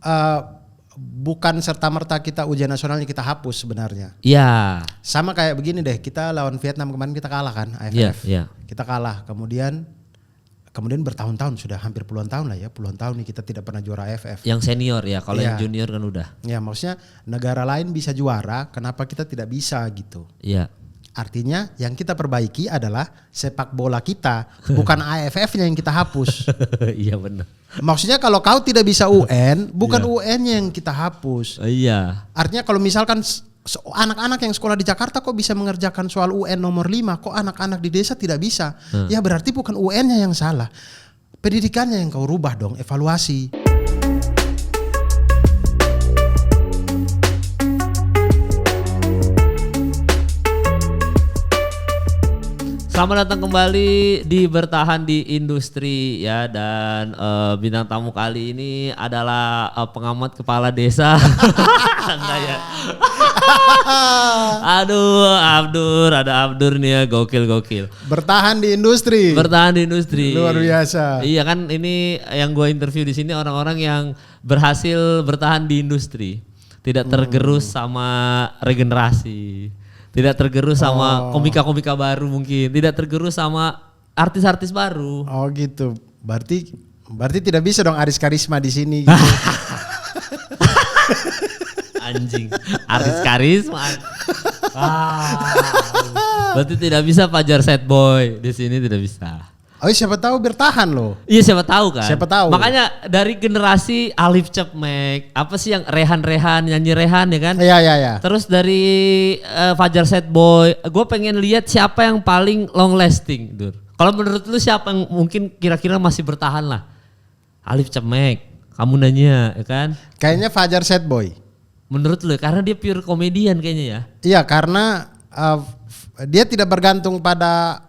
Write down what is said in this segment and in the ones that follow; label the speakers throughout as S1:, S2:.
S1: eh, bukan serta-merta kita ujian nasionalnya kita hapus sebenarnya.
S2: Iya.
S1: Sama kayak begini deh, kita lawan Vietnam kemarin kita kalah kan
S2: Iya,
S1: AFF.
S2: iya.
S1: Kita kalah, kemudian bertahun-tahun, sudah hampir puluhan tahun lah ya, puluhan tahun nih kita tidak pernah juara AFF.
S2: Yang senior ya, kalau yang
S1: Iya.
S2: junior kan udah.
S1: Ya maksudnya negara lain bisa juara, kenapa kita tidak bisa gitu.
S2: Iya.
S1: Artinya yang kita perbaiki adalah sepak bola kita, bukan AFF-nya yang kita hapus.
S2: Iya benar.
S1: Maksudnya kalau kau tidak bisa UN, bukan UN-nya yang kita hapus.
S2: Iya.
S1: Artinya kalau misalkan anak-anak yang sekolah di Jakarta kok bisa mengerjakan soal UN nomor 5, kok anak-anak di desa tidak bisa? Ya berarti bukan UN-nya yang salah. Pendidikannya yang kau rubah dong, evaluasi.
S2: Selamat datang kembali di Bertahan di Industri ya, dan bintang tamu kali ini adalah pengamat kepala desa. Enggak ya. Aduh, ada Abdur nih ya, gokil.
S1: Bertahan di industri.
S2: Bertahan di industri.
S1: Luar biasa.
S2: Iya kan, ini yang gue interview di sini orang-orang yang berhasil bertahan di industri, tidak tergerus sama regenerasi. Tidak tergerus sama komika-komika baru mungkin. Tidak tergerus sama artis-artis baru.
S1: Oh gitu. Berarti tidak bisa dong Aris Karisma di sini gitu.
S2: Anjing. Artis karisma. Berarti tidak bisa Fajar Sad Boy. Di sini tidak bisa.
S1: Oh siapa tahu bertahan loh.
S2: Iya siapa tahu kan.
S1: Siapa tahu.
S2: Makanya dari generasi Alif Cepmek, apa sih yang Rehan, nyanyi Rehan ya kan?
S1: Iya.
S2: Terus dari Fajar Sad Boy, gue pengen lihat siapa yang paling long lasting, Dur. Kalau menurut lu siapa yang mungkin kira-kira masih bertahan lah? Alif Cepmek, kamu nanya ya kan?
S1: Kayaknya Fajar Sad Boy.
S2: Menurut lu, karena dia pure komedian kayaknya ya?
S1: Iya karena dia tidak bergantung pada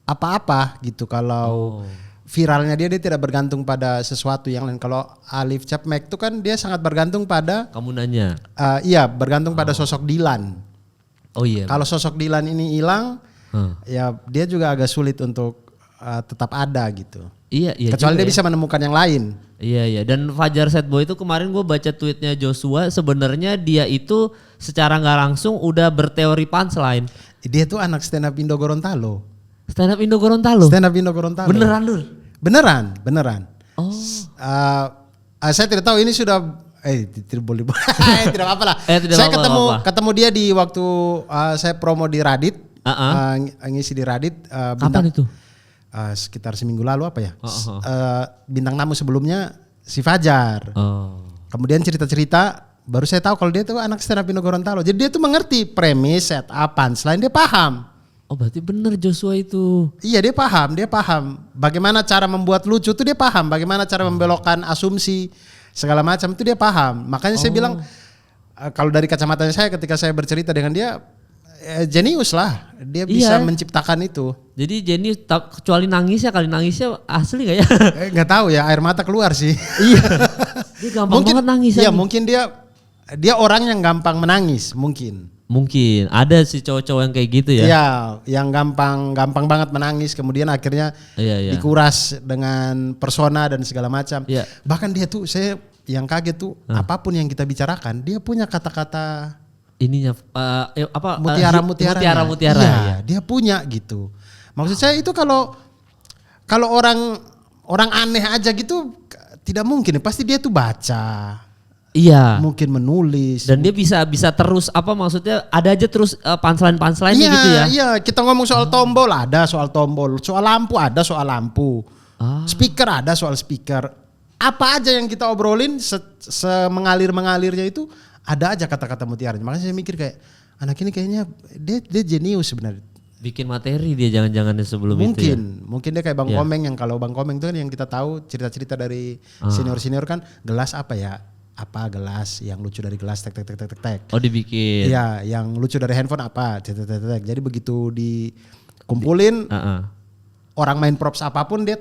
S1: apa-apa gitu. Kalau viralnya dia tidak bergantung pada sesuatu yang lain. Kalau Alif Cepmek itu kan dia sangat bergantung pada
S2: Kamu nanya.
S1: iya bergantung pada sosok Dilan.
S2: Oh iya.
S1: Kalau sosok Dilan ini hilang, ya dia juga agak sulit untuk tetap ada gitu.
S2: Iya.
S1: Kecuali dia
S2: ya.
S1: bisa menemukan yang lain.
S2: Iya. Dan Fajar Sad Boy itu kemarin gue baca tweetnya Joshua, sebenarnya dia itu secara nggak langsung udah berteori punchline.
S1: Dia tuh anak stand up Indo Gorontalo.
S2: Stand up Indo Gorontalo? Beneran Lur?
S1: Beneran.
S2: Oh.
S1: Saya tidak tahu ini sudah tidak boleh. Tidak apa-apa lah. Saya ketemu dia di waktu saya promo di Radit. Ngisi di Radit.
S2: Kapan itu?
S1: Sekitar seminggu lalu apa ya? Bintang tamu sebelumnya si Fajar. Kemudian cerita-cerita baru saya tahu kalau dia tuh anak stand up Indo Gorontalo. Jadi dia tuh mengerti premis, setup, punchline, dia paham.
S2: Oh berarti bener Joshua itu.
S1: Iya dia paham. Bagaimana cara membuat lucu tuh dia paham. Bagaimana cara membelokkan asumsi segala macam itu dia paham. Makanya saya bilang kalau dari kacamata saya ketika saya bercerita dengan dia, jenius lah. Dia bisa menciptakan itu.
S2: Jadi jenius, kecuali nangisnya asli gak ya?
S1: Nggak tahu ya, air mata keluar sih.
S2: Iya. Dia gampang banget nangis.
S1: Iya mungkin dia orang yang gampang menangis mungkin.
S2: Mungkin ada sih cowok-cowok yang kayak gitu ya.
S1: Iya, yang gampang banget menangis kemudian akhirnya dikuras dengan persona dan segala macam.
S2: Iya.
S1: Bahkan dia tuh saya yang kaget tuh apapun yang kita bicarakan dia punya kata-kata
S2: ininya
S1: mutiara. Iya, dia punya gitu. Maksud saya itu kalau orang aneh aja gitu tidak mungkin, pasti dia tuh baca.
S2: Iya.
S1: Mungkin menulis.
S2: Dan dia bisa terus maksudnya ada aja terus punchline gitu ya.
S1: Iya, kita ngomong soal tombol ada soal tombol, soal lampu ada soal lampu. Speaker ada soal speaker. Apa aja yang kita obrolin mengalirnya itu ada aja kata-kata mutiara. Makanya saya mikir kayak anak ini kayaknya dia jenius sebenarnya.
S2: Bikin materi dia jangan-jangan sebelum itu ya.
S1: Mungkin dia kayak Bang Komeng, yang kalau Bang Komeng itu kan yang kita tahu cerita-cerita dari senior-senior kan gelas apa ya? Apa gelas yang lucu dari gelas tek.
S2: Oh dibikin.
S1: Iya, yang lucu dari handphone apa tek. Jadi begitu dikumpulin orang main props apapun dia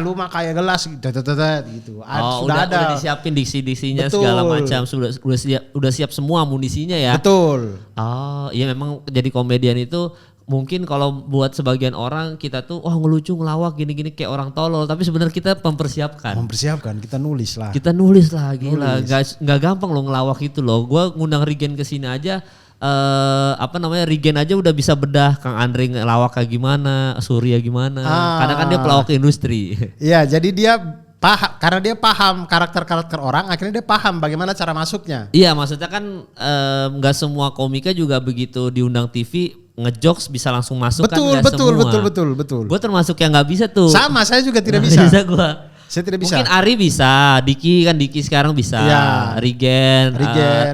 S1: lu mah kayak gelas gitu.
S2: Sudah ada. Udah disiapin diksi-diksinya segala macam, sudah siap semua amunisinya ya.
S1: Betul.
S2: Oh, iya memang jadi komedian itu mungkin kalau buat sebagian orang kita tuh ngelucu ngelawak gini-gini kayak orang tolol, tapi sebenarnya kita mempersiapkan.
S1: Kita nulis lah.
S2: Kita nulis lah, gila. Gak gampang loh ngelawak itu loh. Gua ngundang Rigen ke sini aja Rigen aja udah bisa bedah Kang Andre ngelawak kayak gimana, Surya gimana. Karena kan dia pelawak industri.
S1: Iya, jadi dia karena dia paham karakter-karakter orang, akhirnya dia paham bagaimana cara masuknya.
S2: Iya, maksudnya kan nggak semua komika juga begitu diundang TV ngejokes bisa langsung masuk kan nggak semua.
S1: Betul.
S2: Gue termasuk yang nggak bisa tuh.
S1: Sama, saya juga tidak bisa. Saya tidak bisa.
S2: Mungkin Ari bisa, Diki sekarang bisa. Ya. Rigen,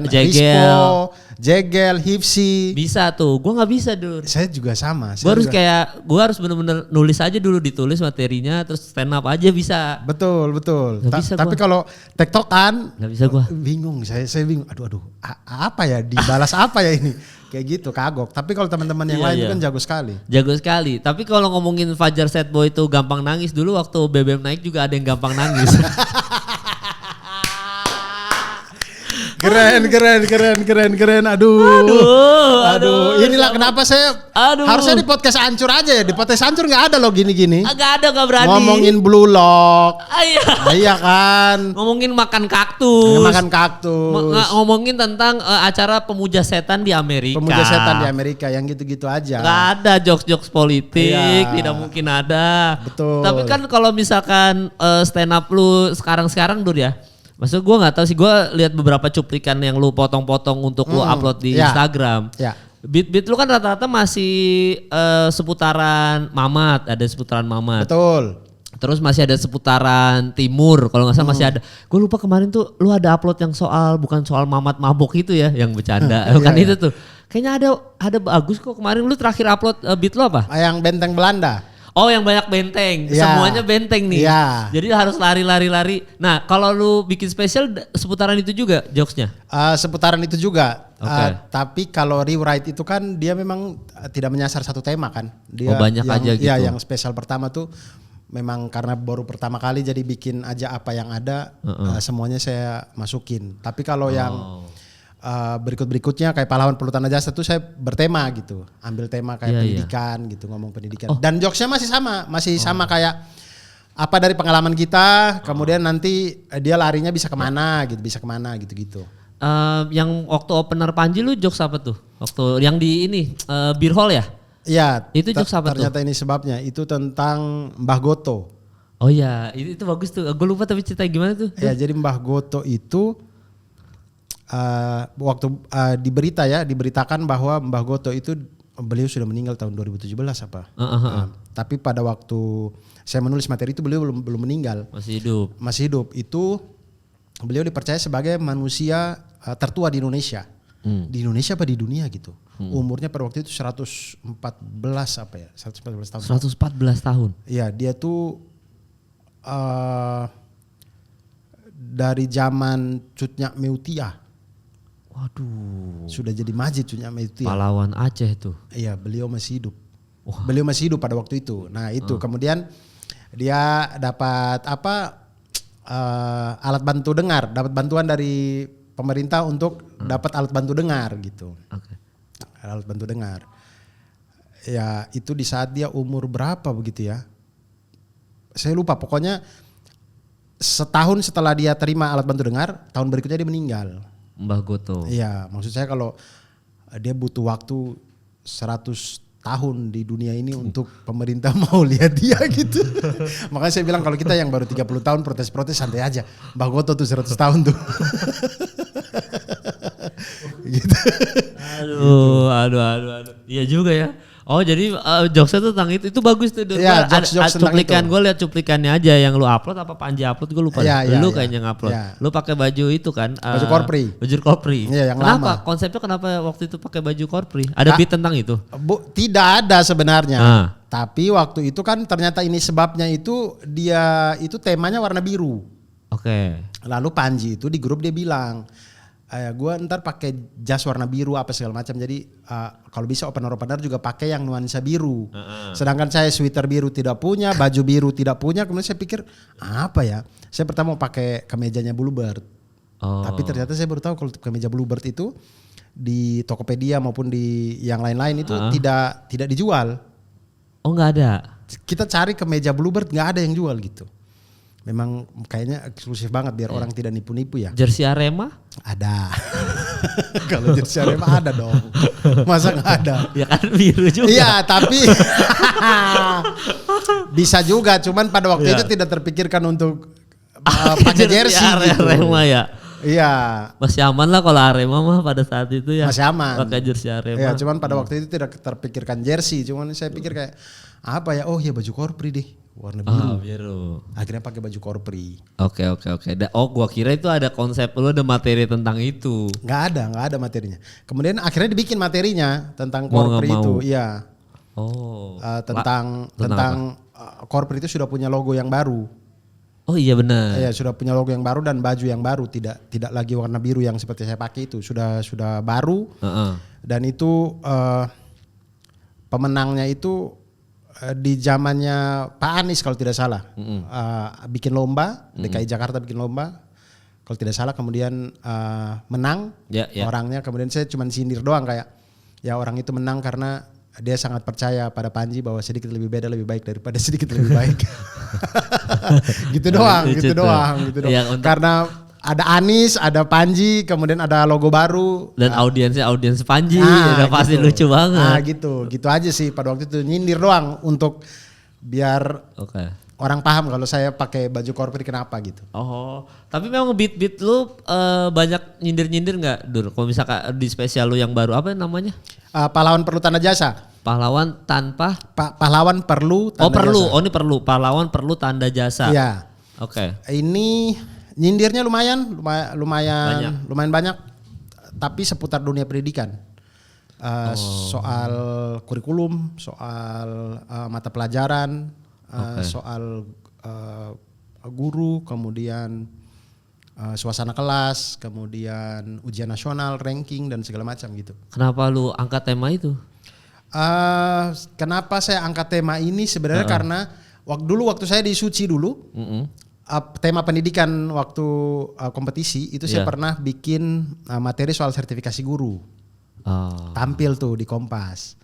S1: Jegel, Jegel, Hipsi.
S2: Bisa tuh, gue nggak bisa dulu.
S1: Saya juga sama.
S2: Gue harus bener-bener nulis aja dulu, ditulis materinya, terus stand up aja bisa.
S1: Betul.
S2: Bisa
S1: tapi kalau tektokan,
S2: nggak bisa gue.
S1: Bingung, saya bingung. Aduh, apa ya? Dibalas apa ya ini? Kayak gitu, kagok. Tapi kalau teman-teman yang lain itu kan jago sekali.
S2: Jago sekali. Tapi kalau ngomongin Fajar Set Boy itu gampang nangis, dulu waktu BBM naik juga ada yang gampang nangis.
S1: Keren. Aduh. Inilah kenapa saya harusnya di podcast hancur aja ya. Di podcast hancur nggak ada loh gini-gini.
S2: Nggak berani.
S1: Ngomongin Blue Lock. Iya kan.
S2: Ngomongin makan kaktus. Ngomongin tentang acara pemuja setan di Amerika.
S1: Yang gitu-gitu aja.
S2: Nggak ada jokes-jokes politik. Tidak mungkin ada.
S1: Betul.
S2: Tapi kan kalau misalkan stand up lu sekarang Dur ya. Maksud gue gak tahu sih, gue lihat beberapa cuplikan yang lu potong-potong untuk lu upload di Instagram. Beat lu kan rata-rata masih seputaran Mamat, ada seputaran Mamat.
S1: Betul.
S2: Terus masih ada seputaran Timur, kalau gak salah masih ada. Gue lupa kemarin tuh lu ada upload yang bukan soal Mamat mabok itu ya, yang bercanda. Itu tuh. Kayaknya ada bagus kok kemarin lu terakhir upload beat lu apa?
S1: Yang Benteng Belanda.
S2: Oh, yang banyak benteng, semuanya benteng nih. Jadi harus lari. Nah, kalau lu bikin spesial seputaran itu juga jokesnya?
S1: Seputaran itu juga. Tapi kalau rewrite itu kan dia memang tidak menyasar satu tema kan. Dia
S2: banyak aja gitu.
S1: Iya, yang spesial pertama tuh memang karena baru pertama kali jadi bikin aja apa yang ada, semuanya saya masukin. Tapi kalau yang berikut-berikutnya kayak Pahlawan Puluh Tanah Jasa tuh saya bertema gitu, ambil tema kayak pendidikan gitu, ngomong pendidikan. Dan jokesnya masih sama kayak apa dari pengalaman kita, kemudian nanti dia larinya bisa kemana gitu.
S2: Yang waktu opener Panji lu jokes apa tuh? Waktu yang di ini Beer Hall ya?
S1: Iya.
S2: Itu jokes apa tuh?
S1: Ternyata ini sebabnya, itu tentang Mbah Goto.
S2: Oh iya, itu bagus tuh. Gue lupa tapi cerita gimana tuh?
S1: Ya, jadi Mbah Goto itu waktu diberitakan bahwa Mbah Goto itu beliau sudah meninggal tahun 2017 apa. Tapi pada waktu saya menulis materi itu beliau belum meninggal. Masih hidup. Itu beliau dipercaya sebagai manusia tertua di Indonesia. Di Indonesia apa di dunia gitu. Umurnya pada waktu itu 114 tahun.
S2: 114 tahun.
S1: Iya, dia tuh dari zaman Cut Nyak Meutia.
S2: Waduh.
S1: Sudah jadi masjid Cut Nyak Meutia.
S2: Pahlawan Aceh tuh.
S1: Iya, beliau masih hidup. Beliau masih hidup pada waktu itu. Nah itu kemudian dia dapat alat bantu dengar, dapat bantuan dari pemerintah untuk dapat alat bantu dengar gitu. Alat bantu dengar. Ya itu di saat dia umur berapa begitu ya? Saya lupa, pokoknya setahun setelah dia terima alat bantu dengar, tahun berikutnya dia meninggal.
S2: Mbah Goto.
S1: Iya, maksud saya kalau dia butuh waktu 100 tahun di dunia ini untuk pemerintah mau lihat dia gitu. Makanya saya bilang kalau kita yang baru 30 tahun protes-protes santai aja. Mbah Goto tuh 100 tahun tuh. Gitu.
S2: Aduh. Iya juga ya. Oh jadi jokesnya tuh tentang itu bagus tuh.
S1: Ya, jokes
S2: cuplikan, gue lihat cuplikannya aja yang lu upload apa Panji upload gue lupa. Lu kayaknya ngupload. Ya. Lu pakai baju itu kan?
S1: Baju korpri.
S2: Baju korpri.
S1: Iya, yang
S2: kenapa?
S1: lama.
S2: Konsepnya kenapa waktu itu pakai baju korpri? Ada beat tentang itu?
S1: Tidak ada sebenarnya. Tapi waktu itu kan ternyata ini sebabnya itu dia itu temanya warna biru. Lalu Panji itu di grup dia bilang, gue ntar pakai jas warna biru apa segala macam, jadi kalau bisa opener juga pakai yang nuansa biru. Sedangkan saya sweater biru tidak punya, baju biru tidak punya. Kemudian saya pikir apa ya? Saya pertama mau pakai kemejanya Bluebird. Tapi ternyata saya baru tahu kalau kemeja Bluebird itu di Tokopedia maupun di yang lain-lain itu tidak dijual.
S2: Oh nggak ada.
S1: Kita cari kemeja Bluebird nggak ada yang jual gitu. Memang kayaknya eksklusif banget biar orang tidak nipu-nipu ya.
S2: Jersey Arema?
S1: Ada. Kalau jersey Arema ada dong. Masa nggak ada?
S2: Ya kan biru juga.
S1: Iya tapi bisa juga. Cuman pada waktu itu tidak terpikirkan untuk pakai jersey gitu.
S2: Arema ya.
S1: Iya.
S2: Masih aman lah kalau Arema mah pada saat itu ya.
S1: Masih aman.
S2: Pakai jersey Arema.
S1: Iya, cuman pada waktu itu tidak terpikirkan jersey. Cuman saya pikir kayak apa ya? Oh ya baju korpri deh. Warna biru.
S2: Biru.
S1: Akhirnya pakai baju korpri.
S2: Oke. Gua kira itu ada konsep lu ada materi tentang itu.
S1: Nggak ada materinya. Kemudian akhirnya dibikin materinya tentang korpri itu. Iya.
S2: Oh.
S1: Tentang korpri itu sudah punya logo yang baru.
S2: Oh iya benar.
S1: Iya sudah punya logo yang baru dan baju yang baru, tidak lagi warna biru yang seperti saya pakai itu, sudah baru. Dan itu pemenangnya itu di zamannya Pak Anies kalau tidak salah, bikin lomba, DKI Jakarta bikin lomba, kalau tidak salah kemudian menang orangnya, kemudian saya cuma sindir doang kayak ya orang itu menang karena dia sangat percaya pada Panji bahwa sedikit lebih beda lebih baik daripada sedikit lebih baik. gitu doang. Ya, karena ada Anies, ada Panji, kemudian ada logo baru.
S2: Dan audiens Panji, udah pasti lucu banget.
S1: Nah gitu aja sih pada waktu itu nyindir doang untuk biar orang paham kalau saya pakai baju korpri kenapa gitu.
S2: Oh, tapi memang beat lu banyak nyindir nggak, Dur? Kalau misalkan di spesial lu yang baru apa namanya?
S1: Pahlawan perlu tanda jasa.
S2: Pahlawan tanpa
S1: pahlawan perlu tanda jasa.
S2: Oh ini perlu. Pahlawan perlu tanda jasa.
S1: Iya.
S2: Oke.
S1: Ini nyindirnya lumayan banyak, tapi seputar dunia pendidikan. Soal kurikulum, soal mata pelajaran, soal guru, kemudian suasana kelas, kemudian ujian nasional, ranking dan segala macam gitu.
S2: Kenapa lu angkat tema itu?
S1: Kenapa saya angkat tema ini sebenarnya karena waktu saya di Suci dulu, tema pendidikan waktu kompetisi itu saya pernah bikin materi soal sertifikasi guru. Tampil tuh di Kompas.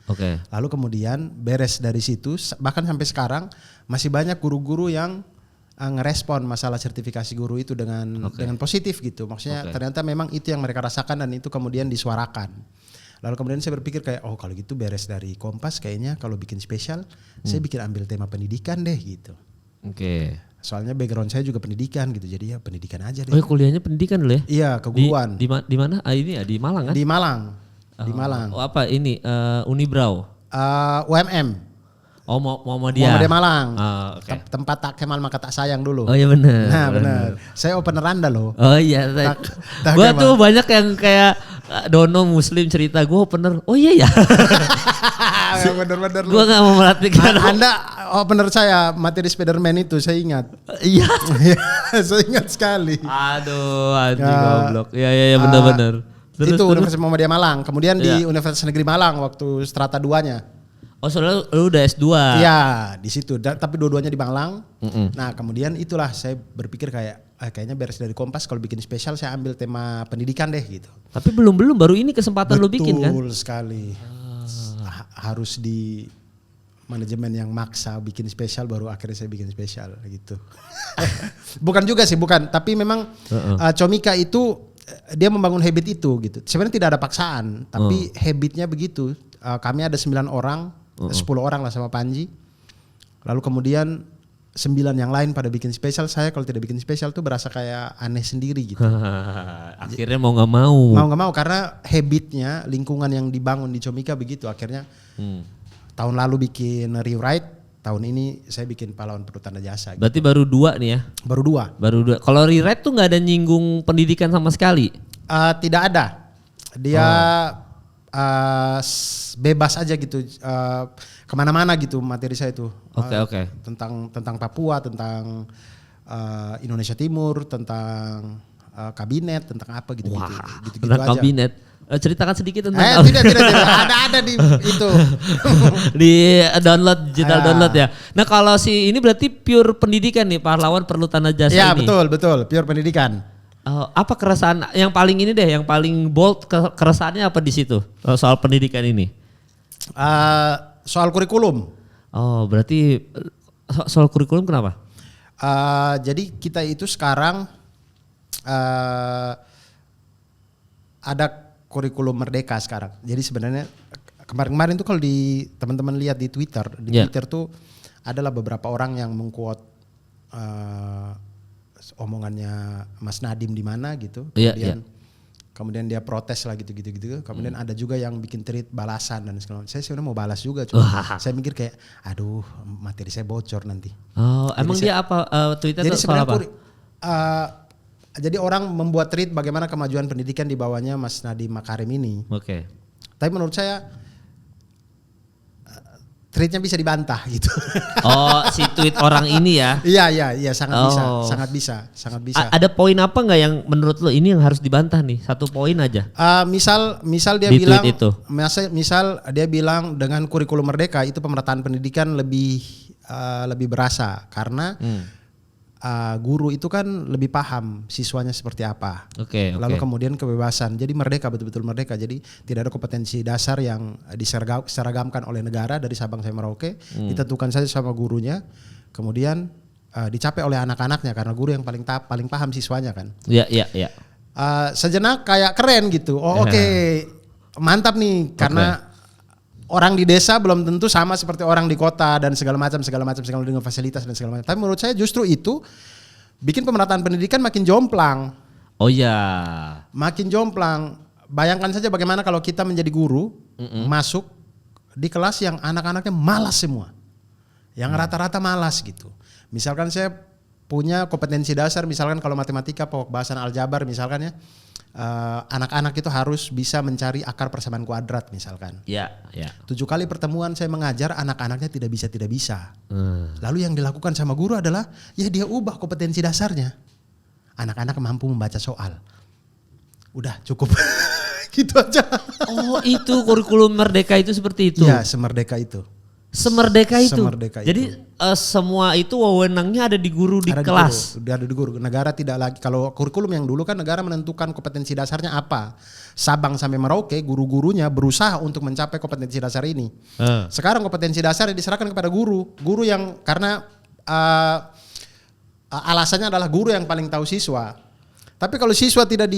S1: Lalu kemudian beres dari situ, bahkan sampai sekarang masih banyak guru-guru yang ngerespon masalah sertifikasi guru itu dengan positif gitu. Maksudnya ternyata memang itu yang mereka rasakan dan itu kemudian disuarakan. Lalu kemudian saya berpikir kayak kalau gitu beres dari Kompas kayaknya kalau bikin spesial saya bikin ambil tema pendidikan deh gitu. Soalnya background saya juga pendidikan gitu, jadi ya pendidikan aja deh.
S2: Oh kuliahnya pendidikan dulu ya?
S1: Iya keguruan.
S2: Di mana? Ini ya di Malang kan?
S1: Di Malang. Di Malang.
S2: Oh apa ini Unibrau?
S1: UMM.
S2: Oh Muhammadiyah
S1: Malang. Tempat tak Kemal maka tak sayang dulu.
S2: Oh iya benar.
S1: Nah benar. Saya opener Anda loh.
S2: Oh iya. Gue tuh banyak yang kayak Dono Muslim cerita gue opener. Oh iya ya.
S1: Bener-bener.
S2: Gue gak mau merhatikan.
S1: Anda opener saya materi Spiderman itu saya ingat.
S2: Iya.
S1: Saya ingat sekali.
S2: Aduh anjing goblok. Iya benar-benar.
S1: Itu Universitas Muhammadiyah Malang. Kemudian di Universitas Negeri Malang waktu strata 2-nya.
S2: Oh soalnya lu udah S2.
S1: Iya di situ. Tapi dua-duanya di Malang. Nah kemudian itulah saya berpikir kayaknya beres dari Kompas kalau bikin spesial saya ambil tema pendidikan deh gitu.
S2: Tapi belum baru ini kesempatan lu bikin kan?
S1: Betul sekali. Harus di manajemen yang maksa bikin spesial baru akhirnya saya bikin spesial gitu. Bukan juga sih, bukan. Tapi memang Comika itu dia membangun habit itu gitu. Sebenarnya tidak ada paksaan, tapi habitnya begitu. Kami ada 9 orang, 10 orang lah sama Panji. Lalu kemudian 9 yang lain pada bikin spesial. Saya kalau tidak bikin spesial tuh berasa kayak aneh sendiri gitu.
S2: Akhirnya mau gak mau.
S1: Mau gak mau karena habitnya lingkungan yang dibangun di Comika begitu. Akhirnya tahun lalu bikin rewrite, tahun ini saya bikin pahlawan perlu tanda jasa.
S2: Berarti gitu. Baru 2 nih ya?
S1: Baru 2.
S2: Kalau rewrite tuh gak ada nyinggung pendidikan sama sekali? Tidak
S1: ada. Dia bebas aja gitu, kemana-mana gitu materi saya itu. Tentang Papua, tentang Indonesia Timur, tentang kabinet, tentang apa gitu.
S2: Wah,
S1: gitu
S2: tentang
S1: aja.
S2: Kabinet. Ceritakan sedikit tentang
S1: tidak. Ada di itu.
S2: Di digital download ya. Nah kalau ini berarti pure pendidikan nih, pahlawan perlu tanda jasa ini.
S1: Ya betul, pure pendidikan.
S2: Apa keresahan yang paling ini deh, yang paling bold keresahannya apa di situ soal pendidikan ini?
S1: Soal kurikulum.
S2: Oh, berarti soal kurikulum kenapa?
S1: Jadi kita itu sekarang ada kurikulum merdeka sekarang. Jadi sebenarnya kemarin-kemarin tuh kalau di teman-teman lihat di Twitter, Twitter tuh adalah beberapa orang yang mengquote omongannya Mas Nadiem di mana gitu. Kemudian dia protes lah gitu. Kemudian ada juga yang bikin tweet balasan dan segala macam. Saya sebenarnya mau balas juga, cuma saya mikir kayak, aduh materi saya bocor nanti.
S2: Oh, jadi emang dia apa Twitter
S1: jadi
S2: soal apa?
S1: Jadi orang membuat tweet bagaimana kemajuan pendidikan di bawahnya Mas Nadiem Makarim ini.
S2: Oke.
S1: Tapi menurut saya tweetnya bisa dibantah gitu.
S2: Oh, si tweet orang ini ya?
S1: Iya, sangat bisa.
S2: Ada poin apa nggak yang menurut lo ini yang harus dibantah nih? Satu poin aja.
S1: Misal dia
S2: di
S1: bilang,
S2: itu.
S1: misal dia bilang dengan kurikulum merdeka itu pemerataan pendidikan lebih berasa karena guru itu kan lebih paham siswanya seperti apa. Lalu kemudian kebebasan. Jadi merdeka, betul-betul merdeka. Jadi tidak ada kompetensi dasar yang diseragamkan oleh negara dari Sabang sampai Merauke. Ditentukan saja sama gurunya. Kemudian dicapai oleh anak-anaknya karena guru yang paling paham siswanya kan.
S2: Iya.
S1: Sejenak kayak keren gitu. Oke. Mantap nih karena orang di desa belum tentu sama seperti orang di kota dan segala macam dengan fasilitas dan segala macam. Tapi menurut saya justru itu bikin pemerataan pendidikan makin jomplang.
S2: Oh iya.
S1: Makin jomplang. Bayangkan saja bagaimana kalau kita menjadi guru masuk di kelas yang anak-anaknya malas semua. Yang rata-rata malas gitu. Misalkan saya punya kompetensi dasar, misalkan kalau matematika pokok bahasan aljabar misalkan ya. Anak-anak itu harus bisa mencari akar persamaan kuadrat misalkan. Iya. 7 kali pertemuan saya mengajar, anak-anaknya tidak bisa. Lalu yang dilakukan sama guru adalah ya dia ubah kompetensi dasarnya. Anak-anak mampu membaca soal. Udah cukup. Gitu aja. Oh, itu
S2: kurikulum merdeka itu seperti itu.
S1: Iya, semerdeka itu.
S2: Semerdeka itu. Jadi semua itu wewenangnya ada di guru di kelas.
S1: Ada di guru. Negara tidak lagi, kalau kurikulum yang dulu kan negara menentukan kompetensi dasarnya apa. Sabang sampai Merauke guru-gurunya berusaha untuk mencapai kompetensi dasar ini. Sekarang kompetensi dasar diserahkan kepada guru. Guru yang karena alasannya adalah guru yang paling tahu siswa. Tapi kalau siswa tidak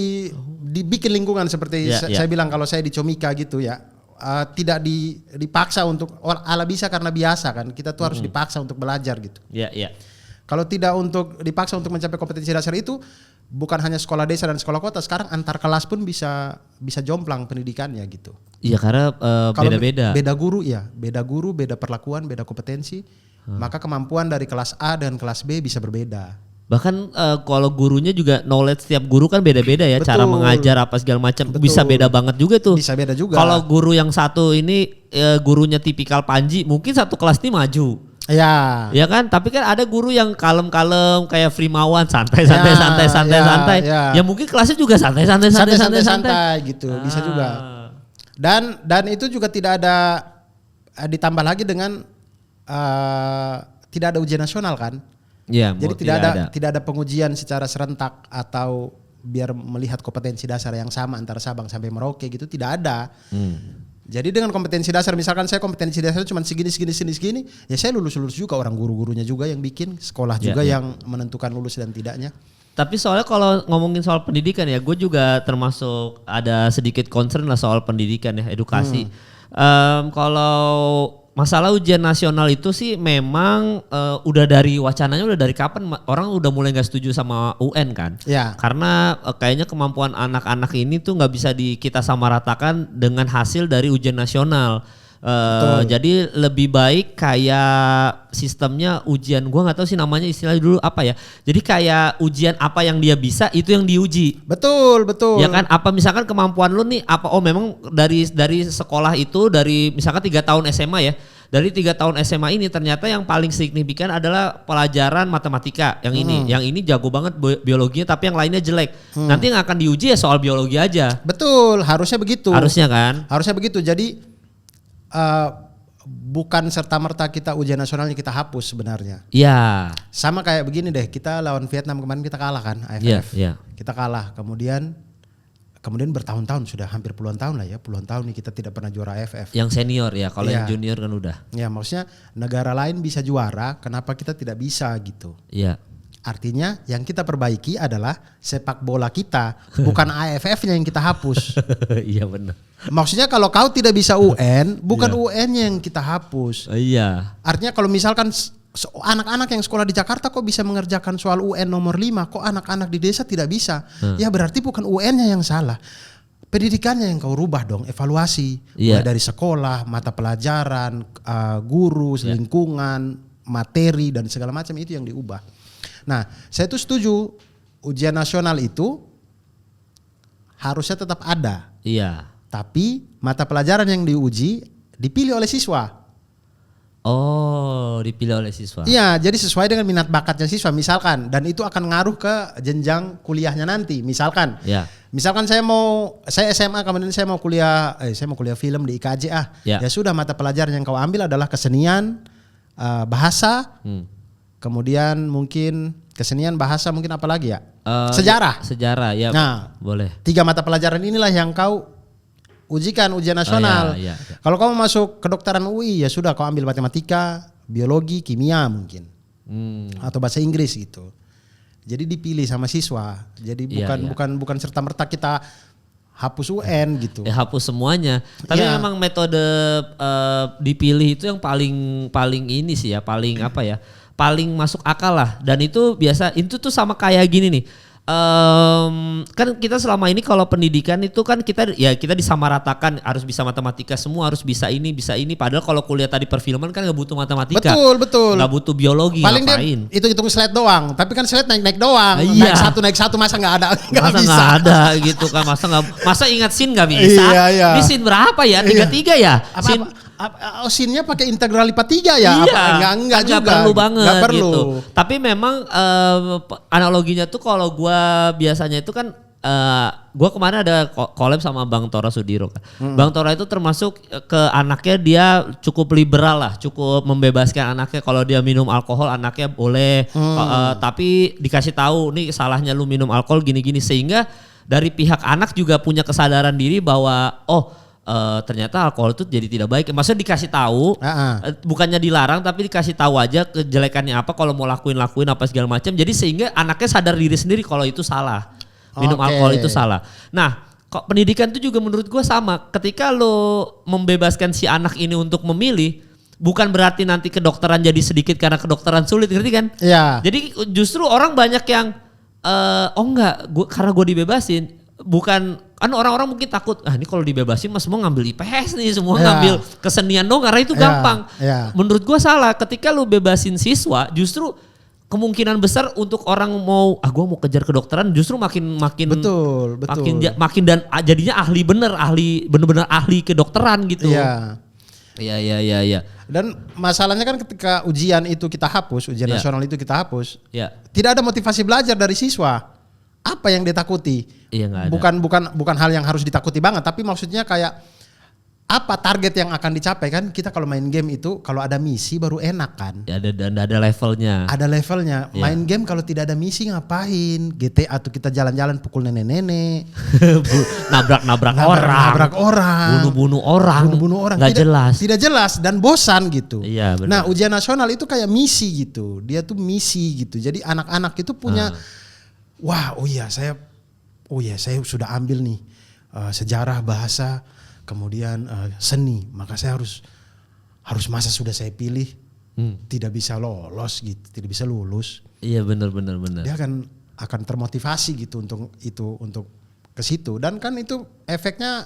S1: dibikin lingkungan seperti saya bilang kalau saya di Comika gitu ya. Tidak dipaksa untuk ala bisa karena biasa kan kita tuh harus dipaksa untuk belajar gitu.
S2: Iya.
S1: Kalau tidak untuk dipaksa untuk mencapai kompetensi dasar itu bukan hanya sekolah desa dan sekolah kota, sekarang antar kelas pun bisa jomplang pendidikannya gitu.
S2: Iya karena beda-beda.
S1: Beda guru, beda perlakuan, beda kompetensi, maka kemampuan dari kelas A dan kelas B bisa berbeda.
S2: Bahkan kalau gurunya juga knowledge setiap guru kan beda-beda ya. Betul. Cara mengajar apa segala macam bisa beda banget juga tuh.
S1: Bisa beda juga.
S2: Kalau guru yang satu ini gurunya tipikal Panji, mungkin satu kelas ini maju.
S1: Ya.
S2: Ya kan, tapi kan ada guru yang kalem-kalem kayak Frimawan, santai. Ya mungkin kelasnya juga santai
S1: gitu, bisa juga. Dan itu juga tidak ada ditambah lagi dengan tidak ada ujian nasional kan?
S2: Ya,
S1: jadi tidak ada pengujian secara serentak atau biar melihat kompetensi dasar yang sama antara Sabang sampai Merauke gitu tidak ada. Jadi dengan kompetensi dasar misalkan saya kompetensi dasar cuma segini, ya saya lulus juga, orang guru-gurunya juga yang bikin, sekolah juga yang menentukan lulus dan tidaknya.
S2: Tapi soalnya kalau ngomongin soal pendidikan ya, gue juga termasuk ada sedikit concern lah soal pendidikan ya, edukasi. Kalau masalah ujian nasional itu sih memang udah dari wacananya udah dari kapan orang udah mulai nggak setuju sama UN kan?
S1: Ya.
S2: Karena kayaknya kemampuan anak-anak ini tuh nggak bisa kita samaratakan dengan hasil dari ujian nasional. Jadi lebih baik kayak sistemnya ujian, gua nggak tahu sih namanya istilahnya dulu apa ya. Jadi kayak ujian apa yang dia bisa itu yang diuji.
S1: Betul.
S2: Ya kan, apa misalkan kemampuan lu nih apa memang dari sekolah itu dari misalkan 3 tahun SMA ya. Dari 3 tahun SMA ini ternyata yang paling signifikan adalah pelajaran matematika yang ini. Yang ini jago banget biologinya tapi yang lainnya jelek. Nanti yang akan diuji ya soal biologi aja.
S1: Betul, harusnya begitu.
S2: Harusnya kan?
S1: Harusnya begitu. Jadi bukan serta-merta kita ujian nasionalnya kita hapus sebenarnya.
S2: Iya.
S1: Sama kayak begini deh, kita lawan Vietnam kemarin kita kalah kan AFF.
S2: Iya.
S1: Kita kalah. Kemudian bertahun-tahun, sudah hampir puluhan tahun lah ya, puluhan tahun nih kita tidak pernah juara AFF.
S2: Yang senior ya, kalau
S1: Iya.
S2: yang junior kan udah.
S1: Ya maksudnya negara lain bisa juara, kenapa kita tidak bisa gitu.
S2: Iya.
S1: Artinya yang kita perbaiki adalah sepak bola kita, bukan AFF-nya yang kita hapus.
S2: Iya benar.
S1: Maksudnya kalau kau tidak bisa UN, bukan UN-nya yang kita hapus.
S2: Iya.
S1: Artinya kalau misalkan anak-anak yang sekolah di Jakarta kok bisa mengerjakan soal UN nomor 5, kok anak-anak di desa tidak bisa? Ya berarti bukan UN-nya yang salah. Pendidikannya yang kau rubah dong, evaluasi.
S2: Iya.
S1: Mulai dari sekolah, mata pelajaran, guru, lingkungan, materi dan segala macam itu yang diubah. Nah, saya tuh setuju ujian nasional itu harusnya tetap ada.
S2: Iya.
S1: Tapi mata pelajaran yang diuji dipilih oleh siswa.
S2: Oh, dipilih oleh siswa.
S1: Iya, jadi sesuai dengan minat bakatnya siswa misalkan, dan itu akan ngaruh ke jenjang kuliahnya nanti. Misalkan, misalkan saya SMA kemudian saya mau kuliah film di IKJ ya sudah mata pelajaran yang kau ambil adalah kesenian, bahasa, kemudian mungkin kesenian, bahasa, mungkin apa lagi ya? Sejarah.
S2: Sejarah ya.
S1: Nah,
S2: boleh.
S1: 3 mata pelajaran inilah yang kau ujikan ujian nasional.
S2: Iya.
S1: Kalau kamu masuk kedokteran UI ya sudah kau ambil matematika, biologi, kimia mungkin. Atau bahasa Inggris gitu. Jadi dipilih sama siswa. Jadi bukan serta-merta kita hapus UN gitu.
S2: Ya hapus semuanya. Tapi memang metode dipilih itu yang paling ini sih ya, paling apa ya? Paling masuk akal lah. Dan itu biasa, itu tuh sama kayak gini nih. Kan kita selama ini kalau pendidikan itu kan kita disamaratakan, harus bisa matematika semua, harus bisa ini padahal kalau kuliah tadi perfilman kan nggak butuh matematika.
S1: Betul.
S2: Nggak butuh biologi.
S1: Paling
S2: ngapain?
S1: dia hitung slide doang, tapi kan slide naik doang.
S2: Iya.
S1: Naik satu masa nggak ada,
S2: Masa
S1: bisa.
S2: nggak ada gitu kan, masa ingat scene nggak bisa.
S1: Iya.
S2: Ini scene berapa ya? 33 ya?
S1: Scene-nya pakai integral lipat 3 ya?
S2: Iya,
S1: enggak juga.
S2: Nggak perlu banget
S1: Nggak perlu.
S2: gitu. Tapi memang analoginya tuh kalau gua biasanya itu kan gua kemarin ada collab sama Bang Tora Sudiro kan. Bang Tora itu termasuk ke anaknya dia cukup liberal lah, cukup membebaskan anaknya kalau dia minum alkohol anaknya boleh. Tapi dikasih tahu nih salahnya lu minum alkohol gini-gini, sehingga dari pihak anak juga punya kesadaran diri bahwa ternyata alkohol itu jadi tidak baik. Maksudnya dikasih tahu, bukannya dilarang tapi dikasih tahu aja kejelekannya apa, kalau mau lakuin apa segala macam. Jadi sehingga anaknya sadar diri sendiri kalau itu salah. Minum alkohol itu salah. Nah, kok pendidikan itu juga menurut gue sama. Ketika lo membebaskan si anak ini untuk memilih, bukan berarti nanti kedokteran jadi sedikit karena kedokteran sulit, ngerti kan?
S1: Iya.
S2: Jadi justru orang banyak yang karena gue dibebasin. Bukan, kan orang-orang mungkin takut, ini kalau dibebasin mas semua ngambil IPS nih, semua ngambil kesenian dong karena itu gampang. Menurut gua salah, ketika lu bebasin siswa justru kemungkinan besar untuk orang mau, gua mau kejar kedokteran justru makin
S1: betul.
S2: makin dan jadinya bener-bener ahli kedokteran gitu. Iya.
S1: Dan masalahnya kan ketika ujian itu kita hapus, ujian nasional itu kita hapus, tidak ada motivasi belajar dari siswa. Apa yang ditakuti?
S2: Iya, nggak ada.
S1: Bukan hal yang harus ditakuti banget, tapi maksudnya kayak apa target yang akan dicapai kan? Kita kalau main game itu kalau ada misi baru enak kan?
S2: Ya, ada levelnya.
S1: Ada levelnya.
S2: Ya.
S1: Main game kalau tidak ada misi ngapain? GTA tuh kita jalan-jalan pukul nenek-nenek,
S2: nabrak orang, bunuh orang, nggak jelas.
S1: Tidak jelas dan bosan gitu.
S2: Iya, benar.
S1: Nah ujian nasional itu kayak misi gitu. Dia tuh misi gitu. Jadi anak-anak itu punya saya sudah ambil nih sejarah, bahasa, kemudian seni, maka saya harus masa sudah saya pilih tidak bisa lolos gitu, tidak bisa lulus.
S2: Iya benar.
S1: Dia akan termotivasi gitu untuk ke situ, dan kan itu efeknya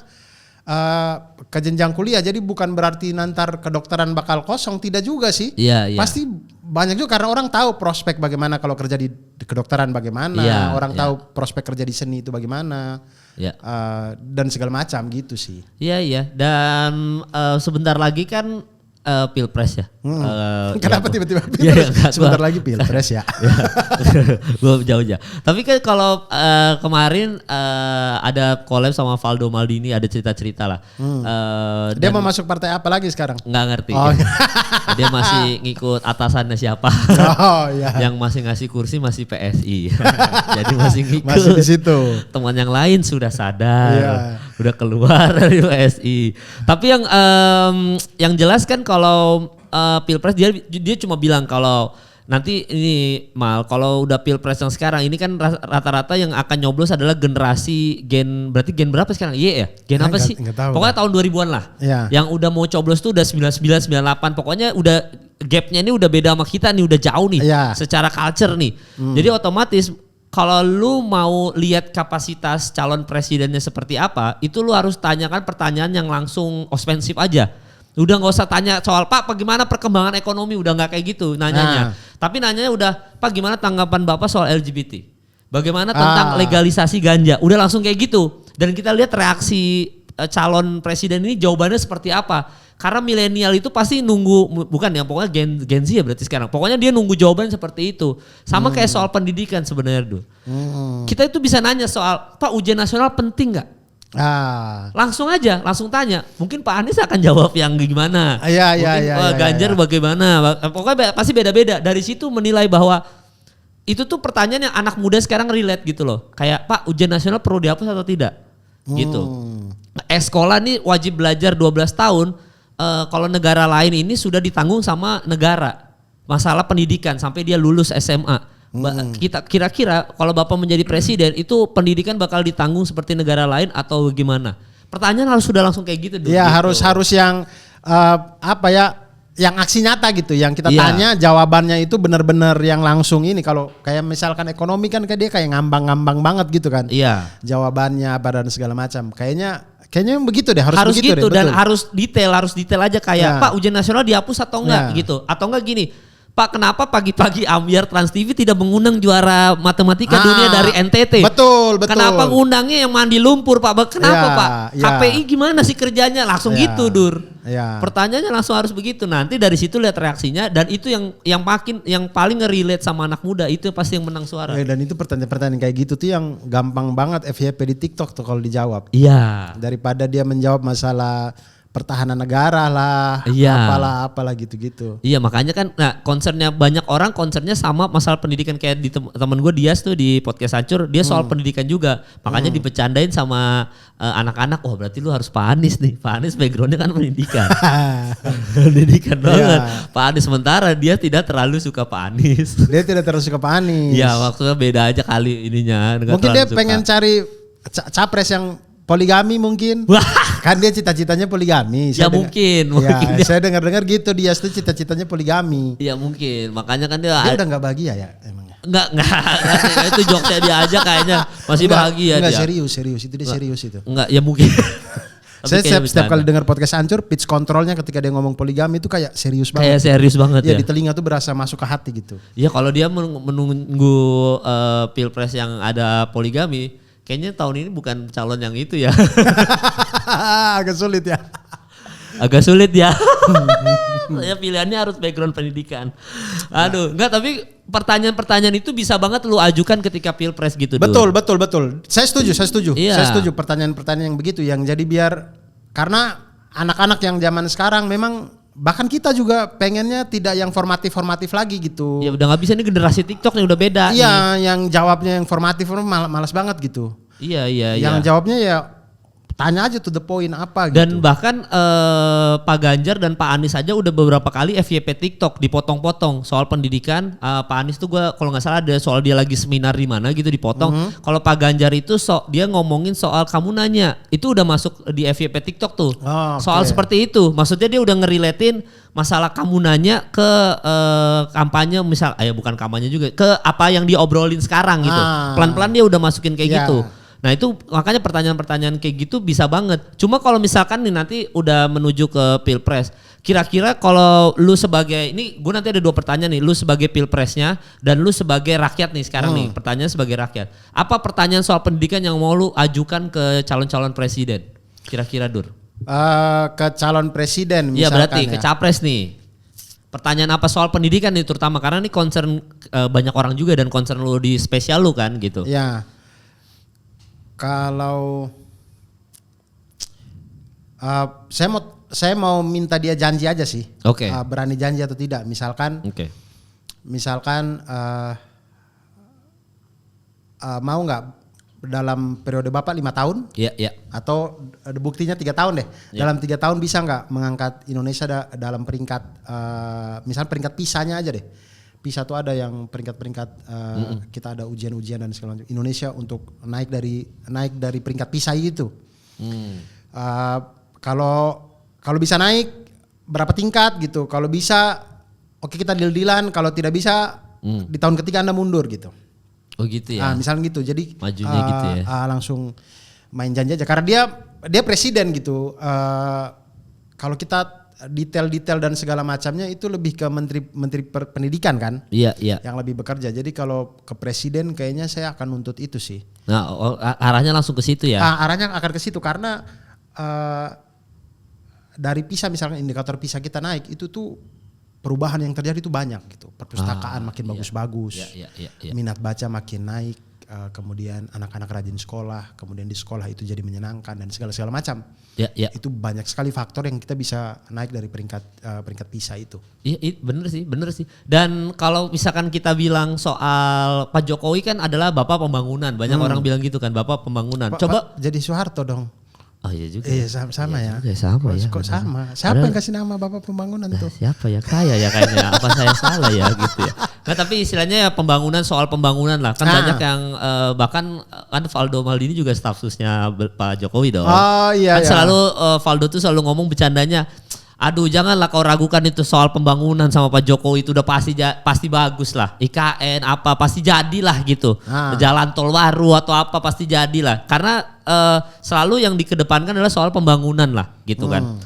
S1: ke jenjang kuliah. Jadi bukan berarti nanti kedokteran bakal kosong, tidak juga sih.
S2: Iya.
S1: Pasti banyak juga karena orang tahu prospek bagaimana kalau kerja di kedokteran bagaimana, orang tahu prospek kerja di seni itu bagaimana, dan segala macam gitu sih.
S2: Iya. Dan sebentar lagi kan Pilpres ya.
S1: Kenapa
S2: ya,
S1: tiba-tiba
S2: ya,
S1: Pilpres? Sebentar lagi Pilpres ya.
S2: Gue jauh-jauh. Tapi kan kalau kemarin ada collab sama Valdo Maldini, ada cerita-cerita lah.
S1: Dia mau masuk partai apa lagi sekarang?
S2: Nggak ngerti.
S1: Oh,
S2: Dia masih ngikut atasannya siapa.
S1: Oh iya.
S2: Yang masih ngasih kursi masih PSI. Jadi masih ngikut.
S1: Masih di situ.
S2: Teman yang lain sudah sadar.
S1: Iya.
S2: Udah keluar dari PSI. Tapi yang jelas kan kalau Pilpres dia cuma bilang kalau nanti ini kalau udah Pilpres yang sekarang ini kan rata-rata yang akan nyoblos adalah generasi berarti gen berapa sekarang? Y ya? Gen apa sih? Pokoknya tahun 2000-an lah.
S1: Ya.
S2: Yang udah mau coblos tuh udah 99, 98. Pokoknya udah gapnya ini udah beda sama kita nih, udah jauh nih.
S1: Ya.
S2: Secara culture nih. Jadi otomatis kalau lu mau lihat kapasitas calon presidennya seperti apa, itu lu harus tanyakan pertanyaan yang langsung offensif aja. Udah nggak usah tanya soal Pak bagaimana perkembangan ekonomi, udah nggak kayak gitu nanyanya. Tapi nanyanya udah Pak gimana tanggapan Bapak soal LGBT? Bagaimana tentang legalisasi ganja? Udah langsung kayak gitu. Dan kita lihat reaksi calon presiden ini jawabannya seperti apa. Karena milenial itu pasti nunggu, bukan ya pokoknya Gen Z ya berarti sekarang. Pokoknya dia nunggu jawaban seperti itu. Sama kayak soal pendidikan sebenarnya dulu. Kita itu bisa nanya soal Pak ujian nasional penting nggak? Langsung aja, langsung tanya. Mungkin Pak Anies akan jawab yang gimana. Ganjar bagaimana. Pokoknya pasti beda-beda. Dari situ menilai bahwa itu tuh pertanyaan yang anak muda sekarang relate gitu loh. Kayak Pak ujian nasional perlu dihapus atau tidak? Gitu. Sekolah nih wajib belajar 12 tahun. Kalau negara lain ini sudah ditanggung sama negara. Masalah pendidikan sampai dia lulus SMA. Kita kira-kira kalau Bapak menjadi presiden itu pendidikan bakal ditanggung seperti negara lain atau gimana? Pertanyaan harus sudah langsung kayak gitu.
S1: Iya gitu. harus yang yang aksi nyata gitu. Yang kita tanya jawabannya itu benar-benar yang langsung ini. Kalau kayak misalkan ekonomi kan dia kayak ngambang-ngambang banget gitu kan. Iya. Jawabannya apa dan segala macam. Kayaknya begitu deh harus begitu
S2: gitu
S1: deh,
S2: dan harus detail aja kayak Pak ujian nasional dihapus atau enggak gitu. Atau enggak gini. Pak kenapa pagi-pagi Ambyar Trans TV tidak mengundang juara matematika dunia dari NTT?
S1: Betul.
S2: Kenapa ngundangnya yang mandi lumpur Pak? Kenapa Pak? KPI gimana sih kerjanya? Langsung gitu Dur. Pertanyaannya langsung harus begitu. Nanti dari situ lihat reaksinya dan itu yang paling nge-relate sama anak muda itu pasti yang menang suara.
S1: Dan itu pertanyaan-pertanyaan kayak gitu tuh yang gampang banget FYP di TikTok tuh kalau dijawab.
S2: Iya.
S1: Daripada dia menjawab masalah pertahanan negara lah, apalah gitu-gitu.
S2: Iya makanya kan, concernnya banyak orang concernnya sama masalah pendidikan kayak di teman gue Dias tuh di podcast Hancur, dia soal pendidikan juga. Makanya dipecandain sama anak-anak, berarti lu harus Pak Anies nih. Pak Anies backgroundnya kan pendidikan. Pendidikan banget. Pak Anies sementara dia tidak terlalu suka Pak Anies.
S1: Dia tidak terlalu suka Pak Anies.
S2: Iya maksudnya beda aja kali ininya.
S1: Mungkin dia pengen cari capres yang poligami mungkin. Kan dia cita-citanya poligami.
S2: Mungkin.
S1: Saya dengar-dengar gitu dia tuh cita-citanya poligami.
S2: Iya mungkin. Makanya kan dia
S1: udah gak bahagia ya emangnya.
S2: Enggak. Itu jokesnya dia aja kayaknya masih bahagia
S1: dia.
S2: Enggak
S1: serius itu dia serius itu.
S2: Enggak, ya mungkin.
S1: Saya setiap kali dengar podcast Hancur, pitch kontrolnya ketika dia ngomong poligami itu kayak serius banget.
S2: Kayak serius banget ya.
S1: Di telinga tuh berasa masuk ke hati gitu.
S2: Iya kalau dia menunggu Pilpres yang ada poligami, kayaknya tahun ini bukan calon yang itu ya.
S1: Agak sulit ya.
S2: Ya pilihannya harus background pendidikan. Aduh, enggak tapi pertanyaan-pertanyaan itu bisa banget lu ajukan ketika Pilpres gitu.
S1: Betul. Saya setuju.
S2: Iya.
S1: Saya setuju pertanyaan-pertanyaan yang begitu yang jadi biar karena anak-anak yang zaman sekarang memang bahkan kita juga pengennya tidak yang formatif lagi gitu.
S2: Ya udah nggak bisa nih generasi TikTok nih udah beda.
S1: Iya, yang jawabnya yang formatif malas banget gitu.
S2: Iya.
S1: Yang jawabnya ya tanya aja to the point apa gitu.
S2: Dan bahkan Pak Ganjar dan Pak Anies aja udah beberapa kali FYP TikTok dipotong-potong soal pendidikan. Pak Anies tuh gua kalau nggak salah ada soal dia lagi seminar di mana gitu dipotong. Kalau Pak Ganjar itu dia ngomongin soal kamu nanya itu udah masuk di FYP TikTok tuh. Soal seperti itu. Maksudnya dia udah ngerelatein masalah kamu nanya ke kampanye bukan kampanye juga ke apa yang diobrolin sekarang gitu. Pelan-pelan dia udah masukin kayak gitu. Nah itu makanya pertanyaan-pertanyaan kayak gitu bisa banget. Cuma kalau misalkan nih nanti udah menuju ke Pilpres, kira-kira kalau lu sebagai, ini gue nanti ada 2 pertanyaan nih, lu sebagai Pilpresnya dan lu sebagai rakyat nih sekarang nih, pertanyaan sebagai rakyat. Apa pertanyaan soal pendidikan yang mau lu ajukan ke calon-calon presiden? Kira-kira Dur?
S1: Ke calon presiden
S2: Iya
S1: misalkan
S2: berarti ke capres nih. Pertanyaan apa soal pendidikan nih terutama karena ini concern banyak orang juga dan concern lu di spesial lu kan gitu.
S1: Ya, kalau saya mau minta dia janji aja sih.
S2: Oke.
S1: Berani janji atau tidak. Misalkan mau nggak dalam periode Bapak 5 tahun?
S2: Iya.
S1: Atau buktinya 3 tahun deh.
S2: Ya.
S1: Dalam 3 tahun bisa nggak mengangkat Indonesia dalam peringkat, misal peringkat PISA-nya aja deh. PISA tuh ada yang peringkat-peringkat kita ada ujian-ujian dan segala macam. Indonesia untuk naik dari peringkat PISA itu. Kalau bisa naik berapa tingkat gitu. Kalau bisa oke kita deal-dealan. Kalau tidak bisa di tahun ketiga Anda mundur gitu.
S2: Oh gitu ya.
S1: Misalnya gitu. Jadi
S2: majunya gitu ya.
S1: Langsung main janji aja karena dia presiden gitu. Kalau kita detail-detail dan segala macamnya itu lebih ke menteri pendidikan kan.
S2: Iya.
S1: Yang lebih bekerja. Jadi kalau ke presiden kayaknya saya akan nuntut itu sih.
S2: Nah, arahnya langsung ke situ ya.
S1: Arahnya akan ke situ karena dari PISA misalnya indikator PISA kita naik itu tuh perubahan yang terjadi itu banyak gitu. Perpustakaan makin bagus-bagus.
S2: Iya.
S1: Minat baca makin naik. Kemudian anak-anak rajin sekolah. Kemudian di sekolah itu jadi menyenangkan dan segala macam.
S2: Iya.
S1: Itu banyak sekali faktor yang kita bisa naik dari peringkat PISA itu.
S2: Iya bener sih. Dan kalau misalkan kita bilang soal Pak Jokowi kan adalah bapak pembangunan. Banyak orang bilang gitu kan, bapak pembangunan. Coba
S1: jadi Soeharto dong.
S2: Oh iya juga.
S1: Iya sama ya.
S2: Sama ya.
S1: Kok sama? Siapa yang kasih nama bapak pembangunan tuh?
S2: Siapa ya? Saya ya kayaknya. Apa saya salah ya gitu ya. Nah tapi istilahnya ya pembangunan soal pembangunan lah. Kan banyak yang bahkan kan Valdo Maldini juga staf susnya Pak Jokowi dong.
S1: Oh iya.
S2: Kan selalu Valdo tuh selalu ngomong bercandanya. Aduh janganlah kau ragukan itu soal pembangunan sama Pak Jokowi itu udah pasti bagus lah. IKN apa pasti jadilah gitu. Jalan tol baru atau apa pasti jadilah. Karena selalu yang dikedepankan adalah soal pembangunan lah gitu kan.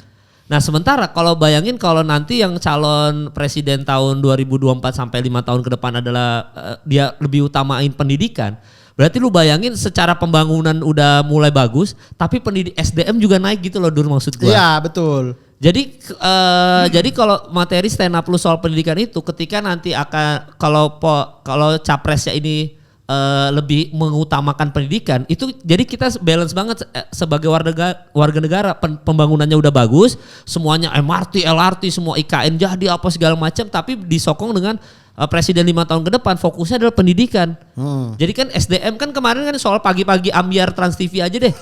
S2: Nah sementara kalau bayangin kalau nanti yang calon presiden tahun 2024 sampai 5 tahun ke depan adalah dia lebih utamain pendidikan. Berarti lu bayangin secara pembangunan udah mulai bagus tapi SDM juga naik gitu loh Dur maksud gue.
S1: Iya betul.
S2: Jadi kalau materi stand up lu soal pendidikan itu ketika nanti akan kalau capresnya ini lebih mengutamakan pendidikan itu jadi kita balance banget sebagai warga negara pembangunannya udah bagus semuanya MRT, LRT semua IKN jadi apa segala macam tapi disokong dengan presiden 5 tahun ke depan fokusnya adalah pendidikan. Jadi kan SDM kan kemarin kan soal pagi-pagi ambiar Trans TV aja deh.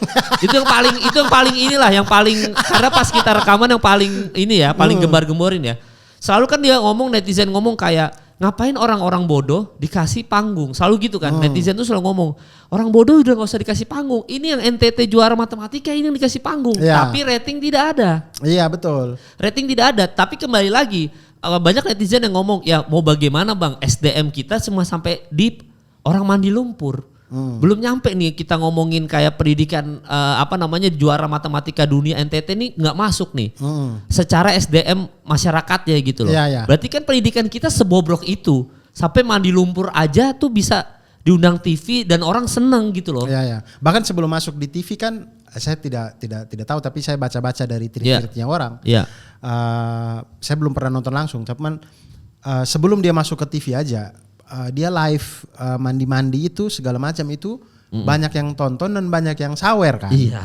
S2: itu yang paling inilah yang paling karena pas kita rekaman yang paling ini ya paling gembar-gemborin ya. Selalu kan dia netizen ngomong kayak ngapain orang-orang bodoh dikasih panggung. Selalu gitu kan netizen tuh selalu ngomong orang bodoh udah gak usah dikasih panggung. Ini yang NTT juara matematika ini yang dikasih panggung. Tapi rating tidak ada.
S1: Iya betul.
S2: Rating tidak ada tapi kembali lagi banyak netizen yang ngomong ya mau bagaimana bang SDM kita cuma sampai di orang mandi lumpur. Belum nyampe nih kita ngomongin kayak pendidikan juara matematika dunia NTT nih nggak masuk nih. Secara SDM masyarakat ya gitu loh.
S1: Ya.
S2: Berarti kan pendidikan kita sebobrok itu sampai mandi lumpur aja tuh bisa diundang TV dan orang seneng gitu loh.
S1: Iya. Bahkan sebelum masuk di TV kan saya tidak tahu tapi saya baca-baca dari tweet-tweetnya orang.
S2: Iya.
S1: Saya belum pernah nonton langsung, cuman sebelum dia masuk ke TV aja, dia live mandi-mandi itu segala macam itu banyak yang tonton dan banyak yang sawer kan.
S2: Iya.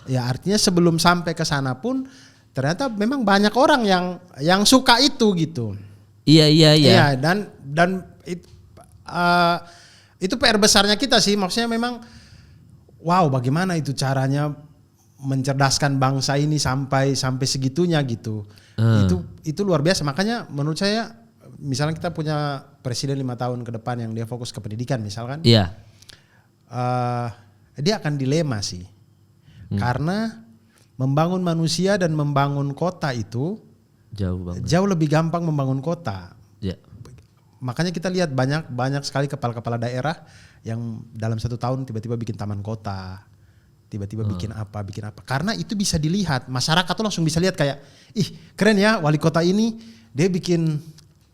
S1: Ya artinya sebelum sampai ke sana pun ternyata memang banyak orang yang suka itu gitu.
S2: Iya.
S1: Iya dan itu PR besarnya kita sih, maksudnya memang wow bagaimana itu caranya mencerdaskan bangsa ini sampai segitunya gitu. Itu luar biasa. Makanya menurut saya misalnya kita punya presiden 5 tahun ke depan yang dia fokus ke pendidikan misalkan.
S2: Iya.
S1: Dia akan dilema sih. Karena membangun manusia dan membangun kota itu jauh lebih gampang membangun kota.
S2: Iya.
S1: Makanya kita lihat banyak sekali kepala-kepala daerah yang dalam 1 tahun tiba-tiba bikin taman kota. Tiba-tiba bikin apa. Karena itu bisa dilihat. Masyarakat tuh langsung bisa lihat kayak, ih keren ya wali kota ini. Dia bikin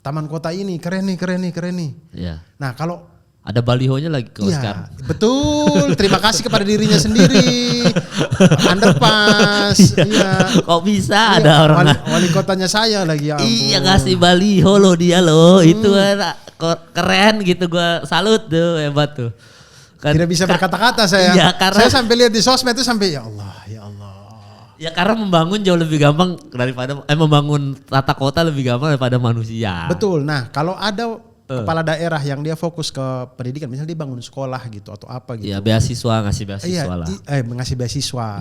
S1: taman kota ini. Keren nih.
S2: Iya.
S1: Nah kalau
S2: Ada balihonya lagi ke Oscar.
S1: Iya, betul. Terima kasih kepada dirinya sendiri. Underpass. Iya.
S2: Kok bisa
S1: Iya,
S2: ada orang
S1: wali kotanya saya lagi, ya ampun.
S2: iya ngasih baliho loh dia loh. Itu keren gitu, gua salut tuh, hebat tuh.
S1: Tidak bisa berkata-kata saya.
S2: Iya, karena
S1: saya sampai lihat di sosmed itu sampai ya Allah.
S2: Ya karena membangun jauh lebih gampang daripada membangun tata kota lebih gampang daripada manusia.
S1: Betul. Nah, kalau ada kepala daerah yang dia fokus ke pendidikan, misalnya dia bangun sekolah gitu atau apa gitu.
S2: Iya, beasiswa, ngasih beasiswa
S1: Iya,
S2: lah.
S1: ngasih beasiswa,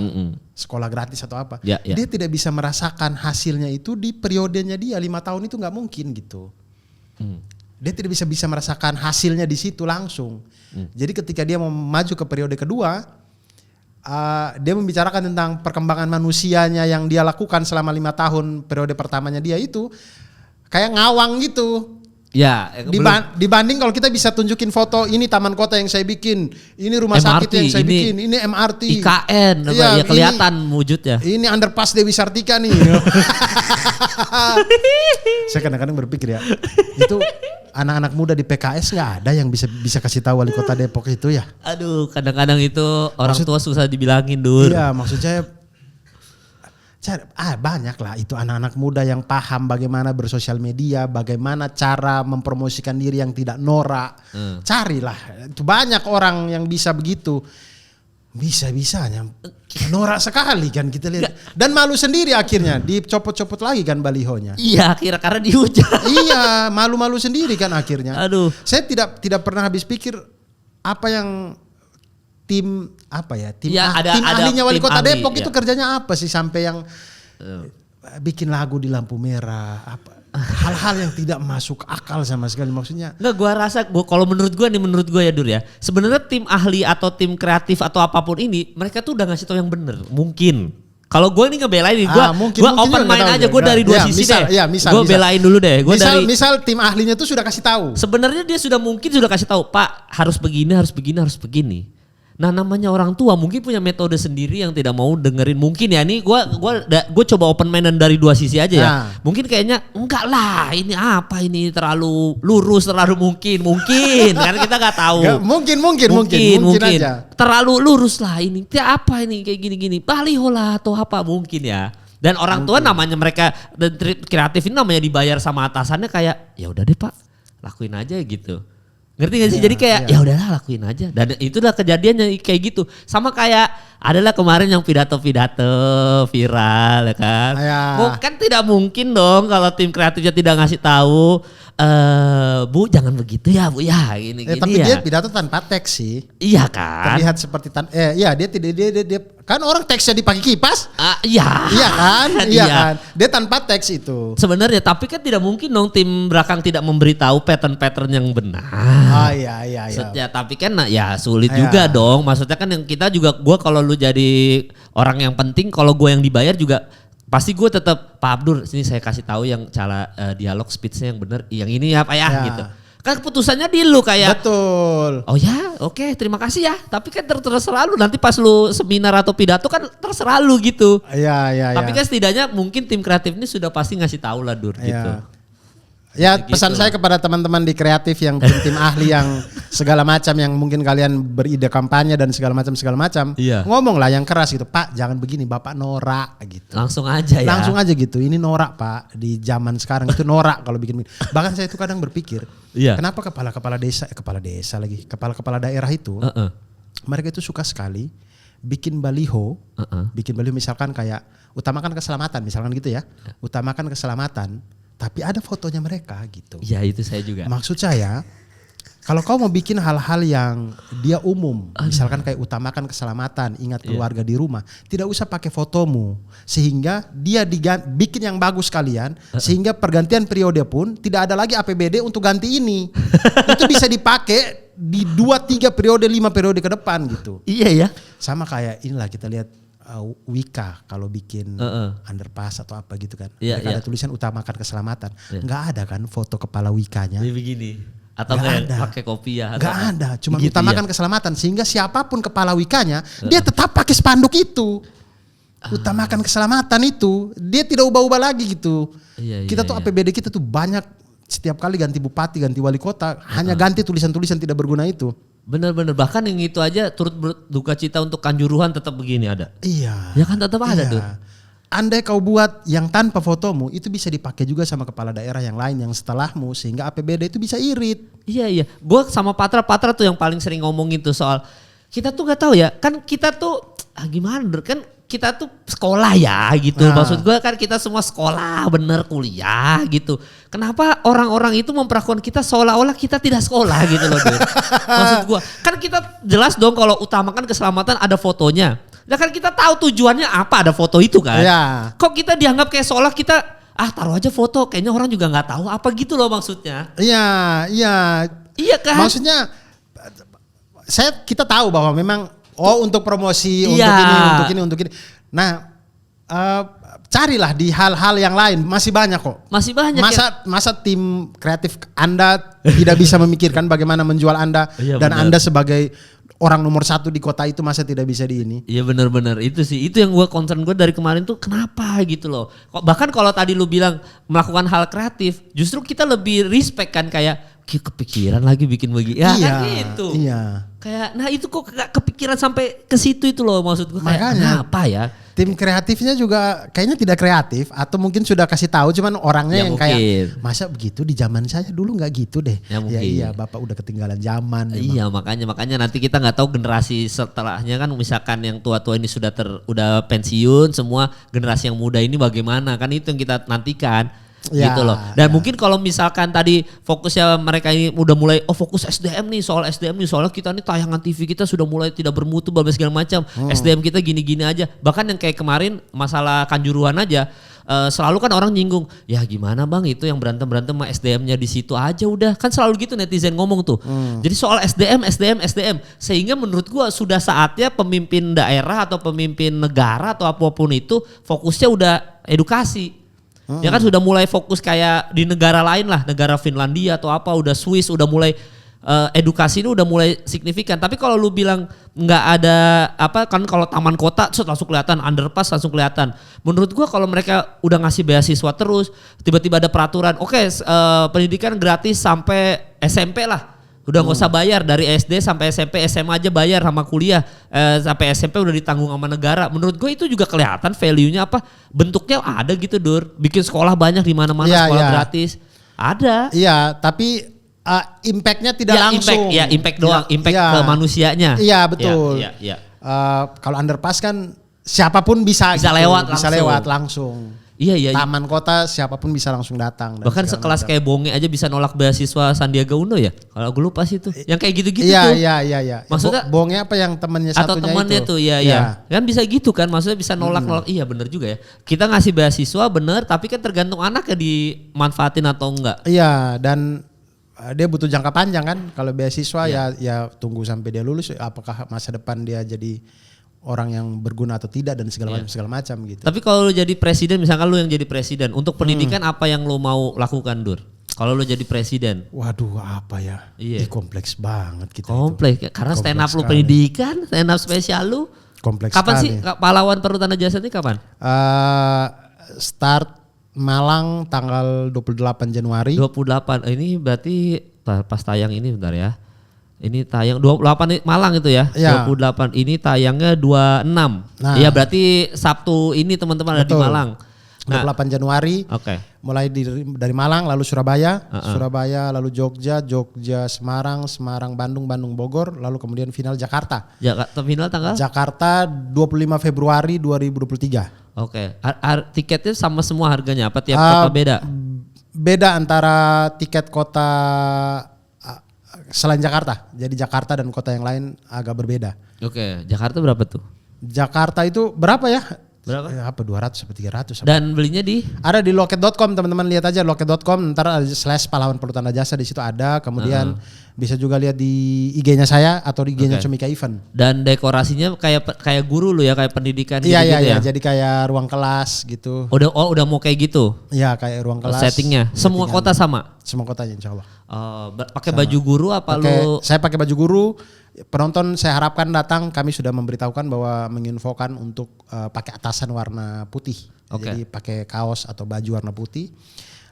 S1: sekolah gratis atau apa.
S2: Ya.
S1: Dia tidak bisa merasakan hasilnya itu di periodenya dia 5 tahun itu nggak mungkin gitu. Dia tidak bisa merasakan hasilnya di situ langsung. Jadi ketika dia mau maju ke periode kedua, dia membicarakan tentang perkembangan manusianya yang dia lakukan selama 5 tahun periode pertamanya dia itu kayak ngawang gitu.
S2: Ya,
S1: dibanding kalau kita bisa tunjukin foto, ini taman kota yang saya bikin, ini rumah sakit yang saya bikin, ini MRT,
S2: IKN, ya kelihatan wujudnya.
S1: Ini underpass Dewi Sartika nih. Saya kadang-kadang berpikir ya, itu anak-anak muda di PKS nggak ada yang bisa kasih tahu wali kota Depok itu ya.
S2: Aduh, kadang-kadang itu orang tua susah dibilangin, Dur.
S1: Iya, maksud saya banyak lah itu anak-anak muda yang paham bagaimana bersosial media, bagaimana cara mempromosikan diri yang tidak norak. Carilah, itu banyak orang yang bisa begitu. Bisa-bisanya norak sekali kan kita lihat. Dan malu sendiri akhirnya, dicopot-copot lagi kan balihonya.
S2: Iya, karena dihujat.
S1: Iya, malu-malu sendiri kan akhirnya.
S2: Aduh.
S1: Saya tidak pernah habis pikir apa yang tim ahlinya wali kota Depok itu kerjanya apa sih sampai yang bikin lagu di lampu merah, hal-hal yang tidak masuk akal sama sekali maksudnya.
S2: Enggak, kalau menurut gue ya Dur ya, sebenarnya tim ahli atau tim kreatif atau apapun ini mereka tuh udah ngasih tau yang bener mungkin. Kalau gue ini ngebelain nih, gue open mind aja, gue dari dua sisi deh. Gue belain dulu deh.
S1: Misal tim ahlinya tuh sudah kasih tahu.
S2: Sebenarnya dia sudah kasih tahu, Pak harus begini, harus begini, harus begini. Nah namanya orang tua mungkin punya metode sendiri yang tidak mau dengerin, mungkin ya, ini gue coba open mind dari dua sisi aja ya. Mungkin kayaknya enggak lah, ini apa ini terlalu lurus, terlalu mungkin karena kita nggak tahu. Mungkin aja. Terlalu lurus lah ini, apa ini kayak gini-gini, baliho lah atau apa mungkin ya. Dan orang tua namanya mereka dan kreatif ini namanya dibayar sama atasannya kayak ya udah deh Pak, lakuin aja gitu. Ngerti gak sih? Jadi kayak ya udahlah lakuin aja. Dan itulah kejadiannya kayak gitu. Sama kayak adalah kemarin yang pidato-pidato viral ya kan. Bukan tidak mungkin dong kalau tim kreatifnya tidak ngasih tahu, Bu jangan begitu ya Bu ya gini
S1: tapi
S2: ya.
S1: Dia pidato tanpa teks sih.
S2: Iya kan.
S1: Terlihat seperti dia kan orang teksnya dipakai kipas.
S2: Iya.
S1: Iya kan? Iya kan. Dia tanpa teks itu.
S2: Sebenarnya tapi kan tidak mungkin dong tim belakang tidak memberitahu pattern-pattern yang benar.
S1: Iya.
S2: Ya, tapi kan ya sulit juga dong. Maksudnya kan yang kita juga, gue kalau lu jadi orang yang penting, kalau gue yang dibayar juga pasti gue tetap Pak Abdur sini saya kasih tahu yang cara dialog speech-nya yang benar, yang ini ya Pak ya gitu. Kan keputusannya di lu kayak.
S1: Betul.
S2: Oh ya, oke, terima kasih ya. Tapi kan terserah lu nanti pas lu seminar atau pidato kan terserah lu gitu.
S1: Iya.
S2: Tapi kan setidaknya mungkin tim kreatif ini sudah pasti ngasih tahu lah Dur gitu.
S1: Ya pesan saya kepada teman-teman di kreatif yang tim ahli yang segala macam, yang mungkin kalian beride kampanye dan segala macam. Ngomong lah yang keras gitu, Pak jangan begini, Bapak norak gitu.
S2: Langsung aja ya.
S1: Langsung aja gitu, ini norak Pak, di zaman sekarang itu norak kalau bikin. Bahkan saya itu kadang berpikir, kenapa kepala-kepala kepala daerah itu, mereka itu suka sekali bikin baliho misalkan kayak utamakan keselamatan, misalkan gitu ya. Utamakan keselamatan. Tapi ada fotonya mereka gitu.
S2: Iya itu saya juga.
S1: Maksud saya, kalau kau mau bikin hal-hal yang dia umum, misalkan kayak utamakan keselamatan, ingat keluarga di rumah, tidak usah pakai fotomu, sehingga dia bikin yang bagus kalian, sehingga pergantian periode pun tidak ada lagi APBD untuk ganti ini. Itu bisa dipakai di 2-3 periode, 5 periode ke depan gitu.
S2: Iya ya.
S1: Sama kayak inilah kita lihat. Wika kalau bikin underpass atau apa gitu kan, ada tulisan utamakan keselamatan, nggak ada kan foto kepala Wikanya.
S2: Ini begini. Atau pakai kopiah.
S1: Nggak ada, cuma gitu utamakan keselamatan, sehingga siapapun kepala Wikanya dia tetap pakai spanduk itu. Utamakan keselamatan itu, dia tidak ubah-ubah lagi gitu. Kita tuh APBD kita tuh banyak setiap kali ganti bupati, ganti wali kota, hanya ganti tulisan-tulisan tidak berguna itu.
S2: Bener-bener, bahkan yang itu aja turut berduka cita untuk Kanjuruhan tetap begini ada.
S1: Iya.
S2: Ya kan tetap ada tuh.
S1: Andai kau buat yang tanpa fotomu, itu bisa dipakai juga sama kepala daerah yang lain yang setelahmu, sehingga APBD itu bisa irit.
S2: Iya. Gue sama Patra tuh yang paling sering ngomongin tuh soal kita tuh gak tahu ya, kan kita tuh gimana kan kita tuh sekolah ya gitu. Maksud gue kan kita semua sekolah bener, kuliah gitu. Kenapa orang-orang itu memperlakukan kita seolah-olah kita tidak sekolah gitu loh Dur. Maksud gue kan kita jelas dong kalau utamakan keselamatan ada fotonya. Nah kan kita tahu tujuannya apa ada foto itu kan.
S1: Ya.
S2: Kok kita dianggap kayak seolah kita taruh aja foto, kayaknya orang juga nggak tahu apa gitu loh maksudnya.
S1: Iya
S2: kan.
S1: Maksudnya kita tahu bahwa memang untuk promosi, untuk ini. Nah, carilah di hal-hal yang lain, masih banyak kok.
S2: Masih banyak.
S1: Masa tim kreatif Anda tidak bisa memikirkan bagaimana menjual Anda dan bener. Anda sebagai orang nomor 1 di kota itu masa tidak bisa di ini?
S2: Iya benar-benar itu sih, itu yang concern gue dari kemarin tuh kenapa gitu loh. Bahkan kalau tadi lu bilang melakukan hal kreatif, justru kita lebih respect kan kayak kepikiran lagi bikin begini. Ya kan gitu.
S1: Iya.
S2: Kayak nah itu kok gak kepikiran sampai ke situ itu loh maksud gue.
S1: Makanya
S2: kenapa ya?
S1: Tim kreatifnya juga kayaknya tidak kreatif atau mungkin sudah kasih tahu cuman orangnya yang mungkin. Kayak masa begitu di zaman saya dulu nggak gitu deh.
S2: Ya
S1: iya Bapak udah ketinggalan zaman.
S2: Iya makanya nanti kita nggak tahu generasi setelahnya kan misalkan yang tua-tua ini udah pensiun semua generasi yang muda ini bagaimana kan itu yang kita nantikan. Gitu loh. Dan mungkin kalau misalkan tadi fokusnya mereka ini udah mulai fokus SDM nih soalnya kita nih tayangan TV kita sudah mulai tidak bermutu segala macam. SDM kita gini-gini aja. Bahkan yang kayak kemarin masalah Kanjuruhan aja selalu kan orang nyinggung, ya gimana bang itu yang berantem sama SDM-nya di situ aja udah. Kan selalu gitu netizen ngomong tuh. Jadi soal SDM sehingga menurut gua sudah saatnya pemimpin daerah atau pemimpin negara atau apapun itu fokusnya udah edukasi. Ya kan sudah mulai fokus kayak di negara lain lah, negara Finlandia atau apa, udah Swiss udah mulai edukasi ini udah mulai signifikan. Tapi kalau lu bilang nggak ada apa kan kalau taman kota langsung kelihatan, underpass langsung kelihatan. Menurut gua kalau mereka udah ngasih beasiswa terus, tiba-tiba ada peraturan, pendidikan gratis sampai SMP lah. Udah gak usah bayar dari SD sampai SMP, SMA aja bayar sama kuliah. Sampai SMP udah ditanggung sama negara. Menurut gue itu juga kelihatan value-nya apa. Bentuknya ada gitu Dur. Bikin sekolah banyak di mana-mana sekolah gratis. Ada.
S1: Iya tapi impact-nya tidak langsung.
S2: Impact doang. Impact ke manusianya.
S1: Iya betul.
S2: Iya.
S1: Kalau underpass kan siapapun bisa gitu, lewat langsung.
S2: Iya.
S1: Taman kota siapapun bisa langsung datang.
S2: Bahkan sekelas kayak Bonge aja bisa nolak beasiswa Sandiaga Uno ya. Kalau gue lupa sih itu. Yang kayak gitu-gitu tuh.
S1: Iya. Maksudnya Bonge apa yang temannya satunya itu?
S2: Atau temannya tuh, iya. Kan bisa gitu kan, maksudnya bisa nolak. Iya bener juga ya. Kita ngasih beasiswa bener, tapi kan tergantung anaknya dimanfaatin atau enggak.
S1: Iya dan dia butuh jangka panjang kan. Kalau beasiswa ya tunggu sampai dia lulus. Apakah masa depan dia jadi orang yang berguna atau tidak dan segala macam gitu. Tapi
S2: kalau lu jadi presiden, misalkan lu yang jadi presiden, untuk pendidikan apa yang lu mau lakukan Dur? Kalau lu jadi presiden?
S1: Waduh apa ya? Iya. Kompleks banget kita.
S2: Kompleks, karena stand up lu pendidikan, stand up spesial lu.
S1: Kompleks
S2: kapan
S1: sekali.
S2: Sih pahlawan Perhutanan Jasa ini kapan?
S1: Start Malang tanggal 28 Januari.
S2: 28, ini berarti pas tayang ini bentar ya. Ini tayang 28 Malang itu ya, 28 ini tayangnya 26. Iya berarti Sabtu ini teman-teman ada di Malang.
S1: 28 Januari. Mulai dari Malang lalu Surabaya, Surabaya lalu Jogja, Semarang, Bandung, Bogor, lalu kemudian final Jakarta.
S2: Final tanggal?
S1: Jakarta 25 Februari 2023.
S2: Tiketnya sama semua harganya apa tiap kota beda?
S1: Beda antara tiket kota selain Jakarta. Jadi Jakarta dan kota yang lain agak berbeda.
S2: Jakarta berapa tuh?
S1: Jakarta itu berapa ya?
S2: Berapa?
S1: Apa 200 sampai 300.
S2: Dan belinya
S1: ada di loket.com, teman-teman lihat aja loket.com, ntar ada /pahlawan Perhutanan Jasa di situ ada. Kemudian bisa juga lihat di IG-nya saya atau di IG-nya Comika Event. Dan
S2: dekorasinya kayak guru lu ya, kayak pendidikan gitu ya.
S1: Iya, jadi kayak ruang kelas gitu.
S2: Udah mau kayak gitu.
S1: Iya, kayak ruang kelas.
S2: Settingnya. Semua kota sama.
S1: Semua kotanya insyaallah.
S2: Pakai baju guru apa lu?
S1: Saya pakai baju guru. Penonton saya harapkan datang, kami sudah memberitahukan bahwa menginfokan untuk pakai atasan warna putih. Jadi pakai kaos atau baju warna putih.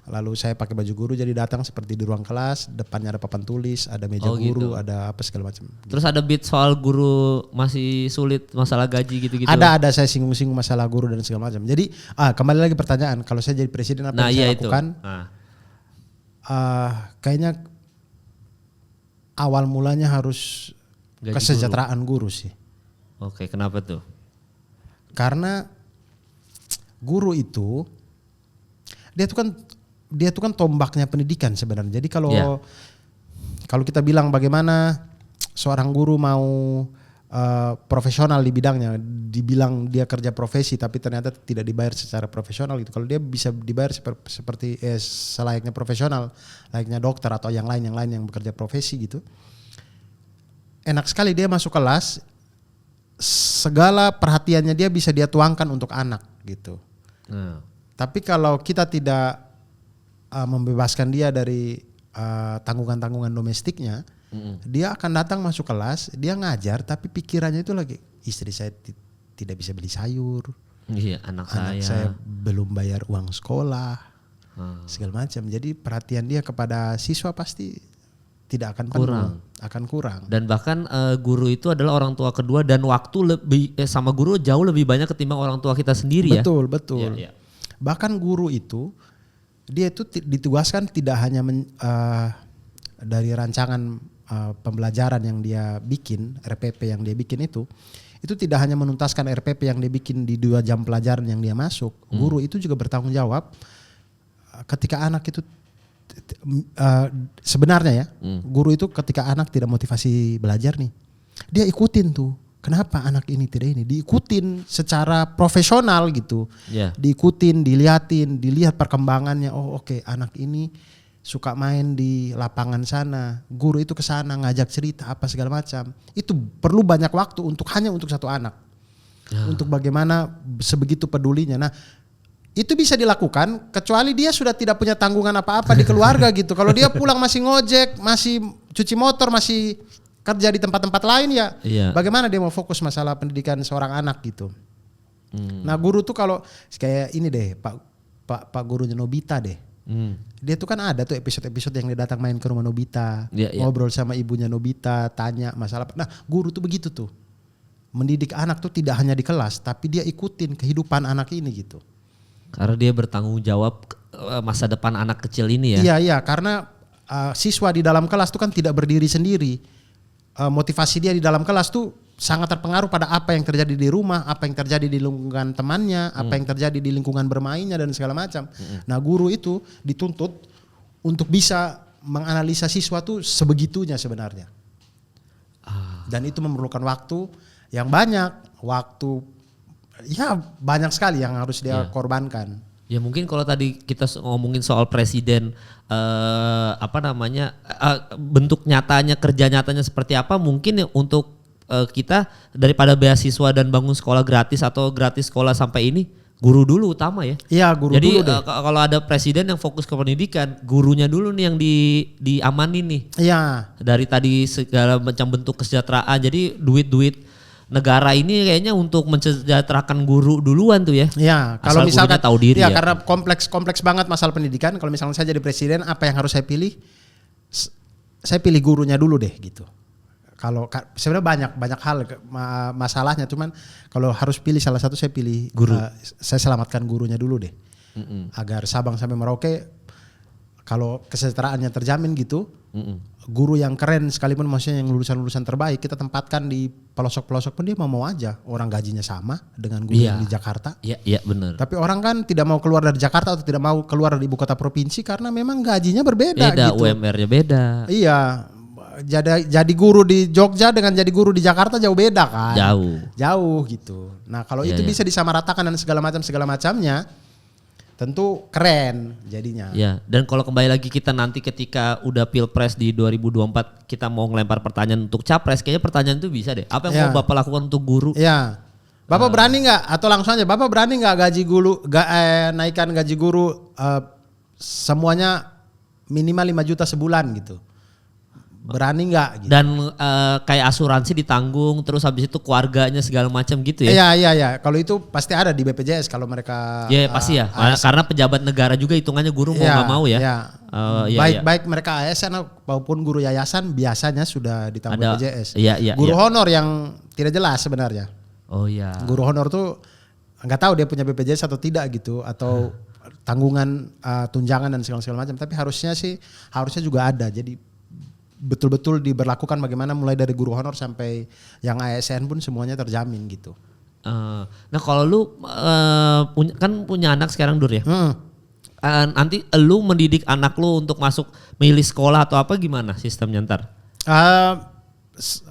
S1: Lalu saya pakai baju guru jadi datang seperti di ruang kelas, depannya ada papan tulis, ada meja guru, ada apa segala macam.
S2: Terus ada beat soal guru masih sulit masalah gaji gitu-gitu.
S1: Ada saya singgung-singgung masalah guru dan segala macam. Jadi kembali lagi pertanyaan, kalau saya jadi presiden apa yang saya lakukan? Kayaknya awal mulanya harus gaji kesejahteraan guru sih.
S2: Oke, kenapa tuh?
S1: Karena guru itu dia tuh kan tombaknya pendidikan sebenarnya. Jadi kalau kita bilang bagaimana seorang guru mau profesional di bidangnya, dibilang dia kerja profesi tapi ternyata tidak dibayar secara profesional gitu. Kalau dia bisa dibayar seperti selayaknya profesional, layaknya dokter atau yang lain yang bekerja profesi gitu. Enak sekali dia masuk kelas, segala perhatiannya dia bisa dia tuangkan untuk anak gitu. Tapi kalau kita tidak membebaskan dia dari tanggungan-tanggungan domestiknya, dia akan datang masuk kelas, dia ngajar tapi pikirannya itu lagi, istri saya tidak bisa beli sayur,
S2: anak
S1: saya belum bayar uang sekolah, segala macam. Jadi perhatian dia kepada siswa pasti tidak akan penuh, akan kurang.
S2: Dan bahkan guru itu adalah orang tua kedua dan waktu lebih sama guru jauh lebih banyak ketimbang orang tua kita sendiri.
S1: Betul. Bahkan guru itu dia itu ditugaskan tidak hanya dari rancangan pembelajaran yang dia bikin, RPP yang dia bikin itu tidak hanya menuntaskan RPP yang dia bikin di 2 jam pelajaran yang dia masuk. Guru itu juga bertanggung jawab ketika anak itu sebenarnya guru itu ketika anak tidak motivasi belajar nih, dia ikutin tuh. Kenapa anak ini tidak ini? Diikutin secara profesional gitu. Diikutin, dilihat perkembangannya. Oh oke, anak ini suka main di lapangan sana. Guru itu ke sana ngajak cerita apa segala macam. Itu perlu banyak waktu hanya untuk satu anak. Untuk bagaimana sebegitu pedulinya. Nah, itu bisa dilakukan kecuali dia sudah tidak punya tanggungan apa-apa di keluarga gitu. Kalau dia pulang masih ngojek, masih cuci motor, masih kerja di tempat-tempat lain ya, bagaimana dia mau fokus masalah pendidikan seorang anak gitu. Nah guru tuh kalau kayak ini deh, Pak gurunya Nobita deh. Dia tuh kan ada tuh episode-episode yang dia datang main ke rumah Nobita, ngobrol sama ibunya Nobita, tanya masalah. Nah guru tuh begitu tuh, mendidik anak tuh tidak hanya di kelas, tapi dia ikutin kehidupan anak ini gitu.
S2: Karena dia bertanggung jawab masa depan anak kecil ini ya.
S1: Iya, karena siswa di dalam kelas tuh kan tidak berdiri sendiri. Motivasi dia di dalam kelas tuh sangat terpengaruh pada apa yang terjadi di rumah, apa yang terjadi di lingkungan temannya, apa yang terjadi di lingkungan bermainnya dan segala macam. Nah guru itu dituntut untuk bisa menganalisa siswa tuh sebegitunya sebenarnya. Dan itu memerlukan waktu yang banyak, banyak sekali yang harus dia korbankan.
S2: Ya mungkin kalau tadi kita ngomongin soal presiden bentuk nyatanya, kerja nyatanya seperti apa, mungkin ya untuk kita daripada beasiswa dan bangun sekolah gratis atau gratis sekolah sampai ini, guru dulu utama ya.
S1: Iya, guru
S2: Jadi,
S1: dulu deh.
S2: Kalau ada presiden yang fokus ke pendidikan, gurunya dulu nih yang diamanin nih.
S1: Iya.
S2: Dari tadi segala macam bentuk kesejahteraan. Jadi duit-duit negara ini kayaknya untuk mensejahterakan guru duluan tuh ya.
S1: Iya, kalau misalkan
S2: tahu diri ya.
S1: Karena kompleks banget masalah pendidikan. Kalau misalnya saya jadi presiden, apa yang harus saya pilih? Saya pilih gurunya dulu deh gitu. Kalau sebenarnya banyak hal masalahnya, cuman kalau harus pilih salah satu saya pilih guru. Saya selamatkan gurunya dulu deh. Agar Sabang sampai Merauke kalau kesejahteraannya terjamin gitu. Guru yang keren sekalipun, maksudnya yang lulusan-lulusan terbaik, kita tempatkan di pelosok-pelosok pun dia mau aja. Orang gajinya sama dengan guru yang di Jakarta.
S2: Iya benar.
S1: Tapi orang kan tidak mau keluar dari Jakarta atau tidak mau keluar dari ibu kota provinsi karena memang gajinya berbeda gitu.
S2: UMR-nya beda.
S1: Iya. Jadi guru di Jogja dengan jadi guru di Jakarta jauh beda kan. Jauh gitu. Nah kalau itu bisa disamaratakan dan segala macamnya, tentu keren jadinya.
S2: Ya, dan kalau kembali lagi kita nanti ketika udah Pilpres di 2024 kita mau ngelempar pertanyaan untuk capres, kayaknya pertanyaan itu bisa deh. Apa yang mau Bapak lakukan untuk guru?
S1: Iya. Bapak berani nggak? Atau langsung aja, Bapak berani nggak naikkan gaji guru semuanya minimal 5 juta sebulan gitu. berani nggak gitu.
S2: Dan kayak asuransi ditanggung, terus habis itu keluarganya segala macam gitu ya?
S1: Iya. Kalau itu pasti ada di BPJS kalau mereka.
S2: Iya pasti ya, karena pejabat negara juga hitungannya guru mau nggak mau ya.
S1: Iya.
S2: Iya.
S1: Baik mereka ASN maupun guru yayasan biasanya sudah ditanggung
S2: Ada,
S1: BPJS.
S2: iya.
S1: Guru honor yang tidak jelas sebenarnya.
S2: Oh iya.
S1: Guru honor tuh nggak tahu dia punya BPJS atau tidak gitu, atau tanggungan tunjangan dan segala macam. Tapi harusnya juga ada. Jadi betul-betul diberlakukan bagaimana mulai dari guru honor sampai yang ASN pun semuanya terjamin gitu.
S2: Nah kalau lu punya anak sekarang Dur ya? Nanti lu mendidik anak lu untuk masuk milih sekolah atau apa gimana sistemnya ntar?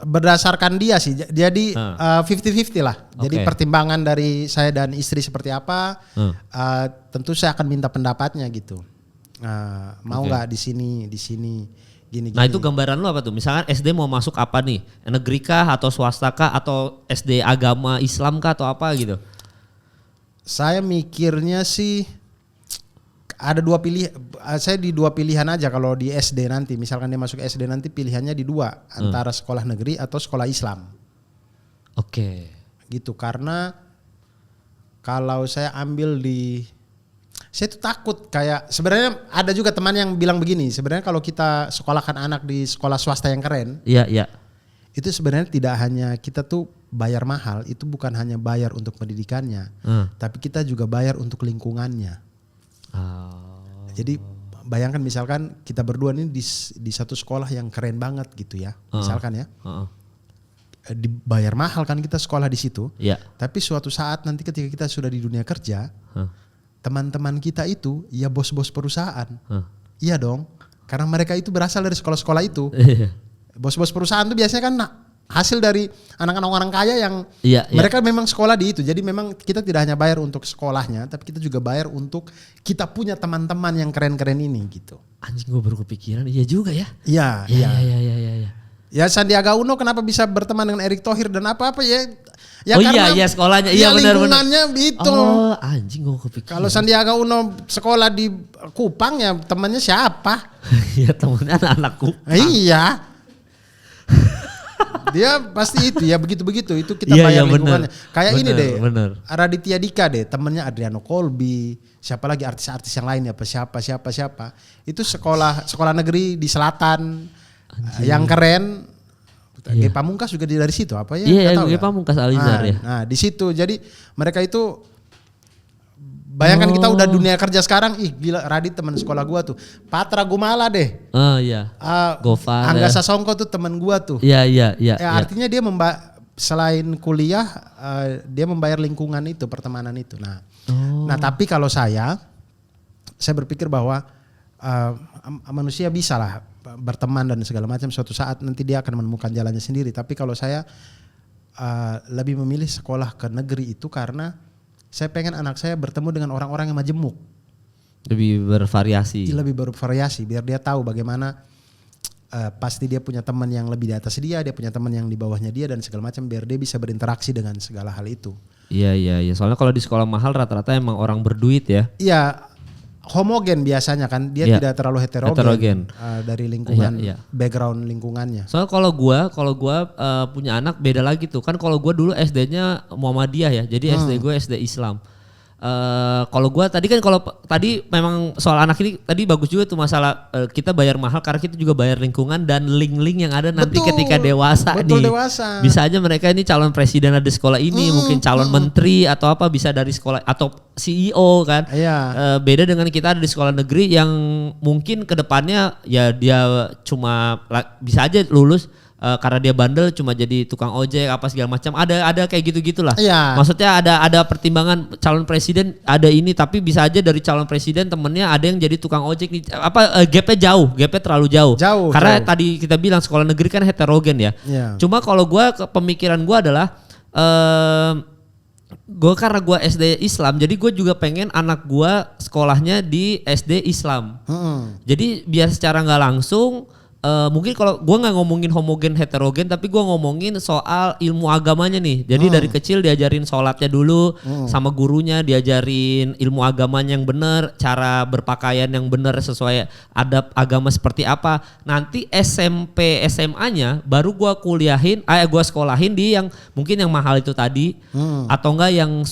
S1: Berdasarkan dia sih, jadi 50-50 lah. Jadi pertimbangan dari saya dan istri seperti apa, tentu saya akan minta pendapatnya gitu. Mau nggak di sini gini.
S2: Nah itu gambaran lu apa tuh? Misalkan SD mau masuk apa nih? Negeri kah atau swasta kah atau SD agama Islam kah atau apa gitu?
S1: Saya mikirnya sih ada saya di dua pilihan aja kalau di SD nanti. Misalkan dia masuk SD nanti pilihannya di dua, antara sekolah negeri atau sekolah Islam.
S2: Oke.
S1: Gitu, karena kalau saya ambil saya tuh takut, kayak sebenarnya ada juga teman yang bilang begini, sebenarnya kalau kita sekolahkan anak di sekolah swasta yang keren,
S2: iya.
S1: Itu sebenarnya tidak hanya kita tuh bayar mahal, itu bukan hanya bayar untuk pendidikannya, tapi kita juga bayar untuk lingkungannya. Jadi bayangkan misalkan kita berdua nih di satu sekolah yang keren banget gitu ya, misalkan ya. Dibayar mahal kan kita sekolah di situ.
S2: Iya.
S1: Tapi suatu saat nanti ketika kita sudah di dunia kerja, teman-teman kita itu ya bos-bos perusahaan. Iya dong. Karena mereka itu berasal dari sekolah-sekolah itu. Bos-bos perusahaan itu biasanya kan hasil dari anak-anak orang kaya yang mereka memang sekolah di itu. Jadi memang kita tidak hanya bayar untuk sekolahnya, tapi kita juga bayar untuk kita punya teman-teman yang keren-keren ini gitu.
S2: Anjing, gue baru kepikiran, iya juga ya.
S1: Iya. Ya Sandiaga Uno kenapa bisa berteman dengan Erick Thohir dan apa-apa ya? Ya
S2: iya sekolahnya, iya benar.
S1: Lingkungannya itu.
S2: Oh anjing, gue kepikiran.
S1: Kalau Sandiaga Uno sekolah di Kupang ya temannya siapa?
S2: Ya temennya anak-anak Kupang.
S1: Iya. Dia pasti itu ya, begitu-begitu itu kita bayar lingkungannya. Kayak ini deh, Raditya Dika deh, temennya Adriano Colby, siapa lagi artis-artis yang lain ya, siapa. Itu sekolah negeri di selatan. Yang keren. G Pamungkas juga dari situ apa ya?
S2: Iya, G Pamungkas Alizar ya.
S1: Nah di situ jadi mereka itu bayangkan kita udah dunia kerja sekarang, gila Radit teman sekolah gua tuh. Patra Gumala deh.
S2: Oh iya. Gofar.
S1: Angga Sasongko tuh teman gua tuh.
S2: Iya.
S1: Artinya dia selain kuliah dia membayar lingkungan itu, pertemanan itu. Nah tapi kalau saya berpikir bahwa manusia bisa lah berteman dan segala macam, suatu saat nanti dia akan menemukan jalannya sendiri. Tapi kalau saya lebih memilih sekolah ke negeri itu karena saya pengen anak saya bertemu dengan orang-orang yang majemuk.
S2: Lebih bervariasi biar dia tahu bagaimana pasti dia punya teman yang lebih di atas dia punya teman yang di bawahnya dia dan segala macam, biar dia bisa berinteraksi dengan segala hal itu. Iya. Soalnya kalau di sekolah mahal rata-rata emang orang berduit ya.
S1: Iya. Homogen biasanya kan, dia tidak terlalu heterogen. Dari lingkungan, background lingkungannya.
S2: Soalnya kalau gua punya anak beda lagi tuh kan. Kalau gua dulu SD-nya Muhammadiyah ya, jadi SD gue SD Islam. Kalau gua tadi memang soal anak ini tadi bagus juga tuh masalah kita bayar mahal karena kita juga bayar lingkungan dan link-link yang ada nanti ketika dewasa nih.
S1: Dewasa.
S2: Bisa aja mereka ini calon presiden ada sekolah ini, mungkin calon menteri atau apa, bisa dari sekolah atau CEO kan. Beda dengan kita ada di sekolah negeri yang mungkin kedepannya ya dia cuma bisa aja lulus karena dia bandel cuma jadi tukang ojek apa segala macam, ada kayak gitu-gitulah. Maksudnya ada pertimbangan calon presiden ada ini, tapi bisa aja dari calon presiden temennya ada yang jadi tukang ojek nih, gapnya terlalu jauh. Karena tadi kita bilang sekolah negeri kan heterogen ya. Cuma kalau pemikiran gue adalah karena gue SD Islam, jadi gue juga pengen anak gue sekolahnya di SD Islam. Jadi biar secara nggak langsung mungkin kalau gue nggak ngomongin homogen heterogen, tapi gue ngomongin soal ilmu agamanya nih. Jadi dari kecil diajarin sholatnya dulu, sama gurunya diajarin ilmu agamanya yang benar, cara berpakaian yang benar sesuai adab agama seperti apa. Nanti SMP SMA-nya baru gue gue sekolahin di yang mungkin yang mahal itu tadi, atau enggak yang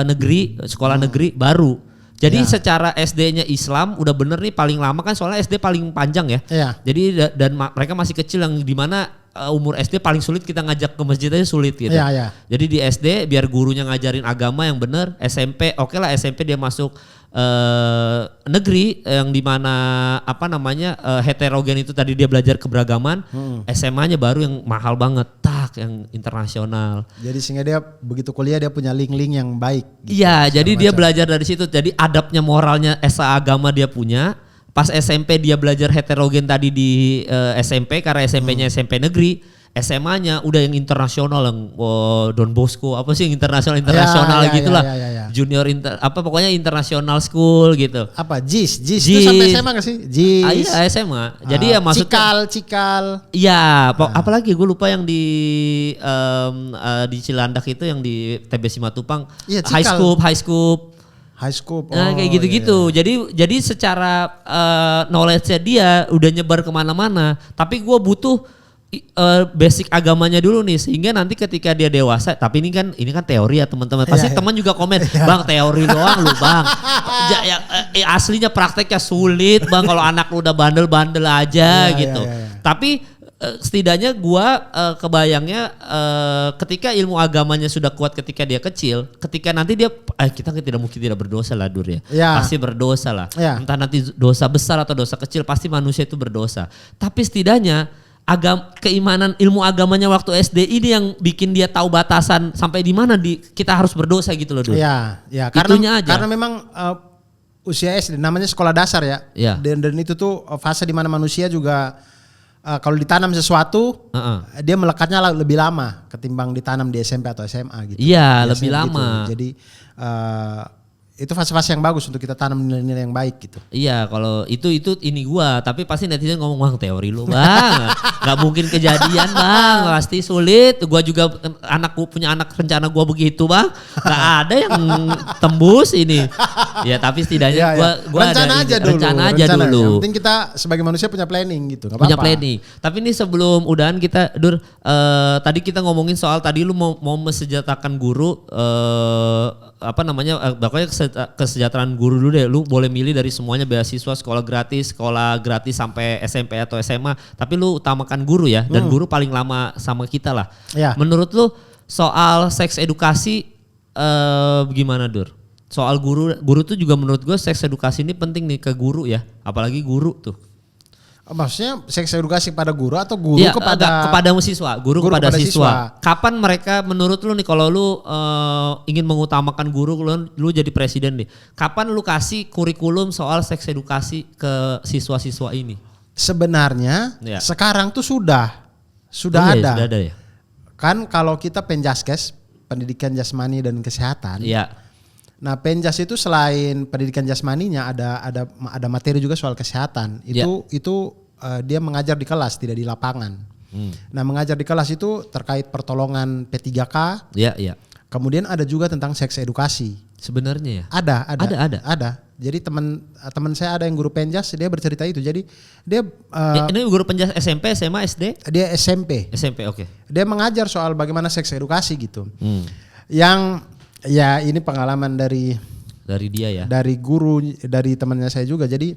S2: negeri, sekolah negeri baru. Jadi secara SD-nya Islam udah bener nih paling lama kan, soalnya SD paling panjang ya.
S1: Iya.
S2: Jadi dan mereka masih kecil, yang dimana umur SD paling sulit kita ngajak ke masjid aja sulit gitu.
S1: Iya, iya.
S2: Jadi di SD biar gurunya ngajarin agama yang bener. SMP oke lah, SMP dia masuk negeri yang dimana heterogen itu tadi dia belajar keberagaman. SMA-nya baru yang mahal banget, yang internasional.
S1: Jadi sehingga dia begitu kuliah dia punya link-link yang baik. Gitu,
S2: iya, jadi dia belajar dari situ. Jadi adabnya, moralnya, agama dia punya. Pas SMP dia belajar heterogen tadi di SMP karena SMP-nya SMP negeri. SMA-nya udah yang internasional, yang Don Bosco apa sih yang internasional gitulah.
S1: Ya.
S2: Junior pokoknya international school gitu.
S1: Apa JIS itu sampai SMA gak sih? JIS.
S2: Iya SMA. Jadi ya maksudnya
S1: Cikal.
S2: Iya, apalagi gue lupa yang di Cilandak itu yang di TB Simatupang.
S1: Iya,
S2: High Scoop. Nah kayak gitu-gitu.
S1: Iya.
S2: Jadi secara knowledge-nya dia udah nyebar kemana-mana. Tapi gue butuh basic agamanya dulu nih, sehingga nanti ketika dia dewasa. Tapi ini kan teori ya teman-teman. Pasti teman juga komen, bang teori doang lu bang. Aslinya prakteknya sulit bang. Kalau anak lu udah bandel-bandel aja gitu. Tapi setidaknya gua kebayangnya ketika ilmu agamanya sudah kuat ketika dia kecil, ketika nanti dia kita tidak mungkin tidak berdosa lah Dur ya. Pasti berdosa lah. Entah nanti dosa besar atau dosa kecil, pasti manusia itu berdosa. Tapi setidaknya keimanan ilmu agamanya waktu SD ini yang bikin dia tahu batasan sampai di mana kita harus berdosa gitu loh Dur.
S1: Iya, karena memang usia SD namanya sekolah dasar ya. Dan itu tuh fase di mana manusia juga kalau ditanam sesuatu dia melekatnya lebih lama ketimbang ditanam di SMP atau SMA gitu.
S2: Iya, lebih lama.
S1: Gitu. Jadi itu fase-fase yang bagus untuk kita tanam nilai-nilai yang baik gitu.
S2: Iya, kalau itu ini gua, tapi pasti netizen ngomong bang teori lu bang, nggak mungkin kejadian bang, pasti sulit. Gua juga punya anak rencana gua begitu bang, nggak ada yang tembus ini. Ya tapi setidaknya gua
S1: rencana
S2: ada
S1: rencana aja dulu. Yang penting kita sebagai manusia punya planning gitu, nggak apa-apa.
S2: Punya planning. Tapi ini sebelum udahan kita Dur, tadi kita ngomongin soal tadi lu mau mensejahterakan guru, pokoknya kesejahteraan guru dulu deh. Lu boleh milih dari semuanya, beasiswa, sekolah gratis sampai SMP atau SMA. Tapi lu utamakan guru ya, dan guru paling lama sama kita lah. Menurut lu soal seks edukasi gimana Dur? Soal guru tuh juga menurut gue seks edukasi ini penting nih ke guru ya, apalagi guru tuh.
S1: Maksudnya seks edukasi pada guru atau guru
S2: kepada siswa, guru kepada siswa. Kapan mereka menurut lu nih, kalau lu ingin mengutamakan guru, lu jadi presiden nih, kapan lu kasih kurikulum soal seks edukasi ke siswa-siswa ini?
S1: Sebenarnya sekarang tuh sudah ada.
S2: Sudah ada ya.
S1: Kan kalau kita Penjaskes, pendidikan jasmani dan kesehatan. Nah, Penjas itu selain pendidikan jasmaninya ada materi juga soal kesehatan. Itu dia mengajar di kelas, tidak di lapangan. Nah, mengajar di kelas itu terkait pertolongan P3K. Kemudian ada juga tentang seks edukasi.
S2: Sebenarnya ya?
S1: Ada. Jadi teman saya ada yang guru Penjas, dia bercerita itu. Jadi dia
S2: ini guru Penjas SMP, SMA, SD?
S1: Dia SMP.
S2: SMP, oke.
S1: Dia mengajar soal bagaimana seks edukasi gitu. Yang ini pengalaman dari
S2: dia ya.
S1: Dari guru, dari temannya saya juga. Jadi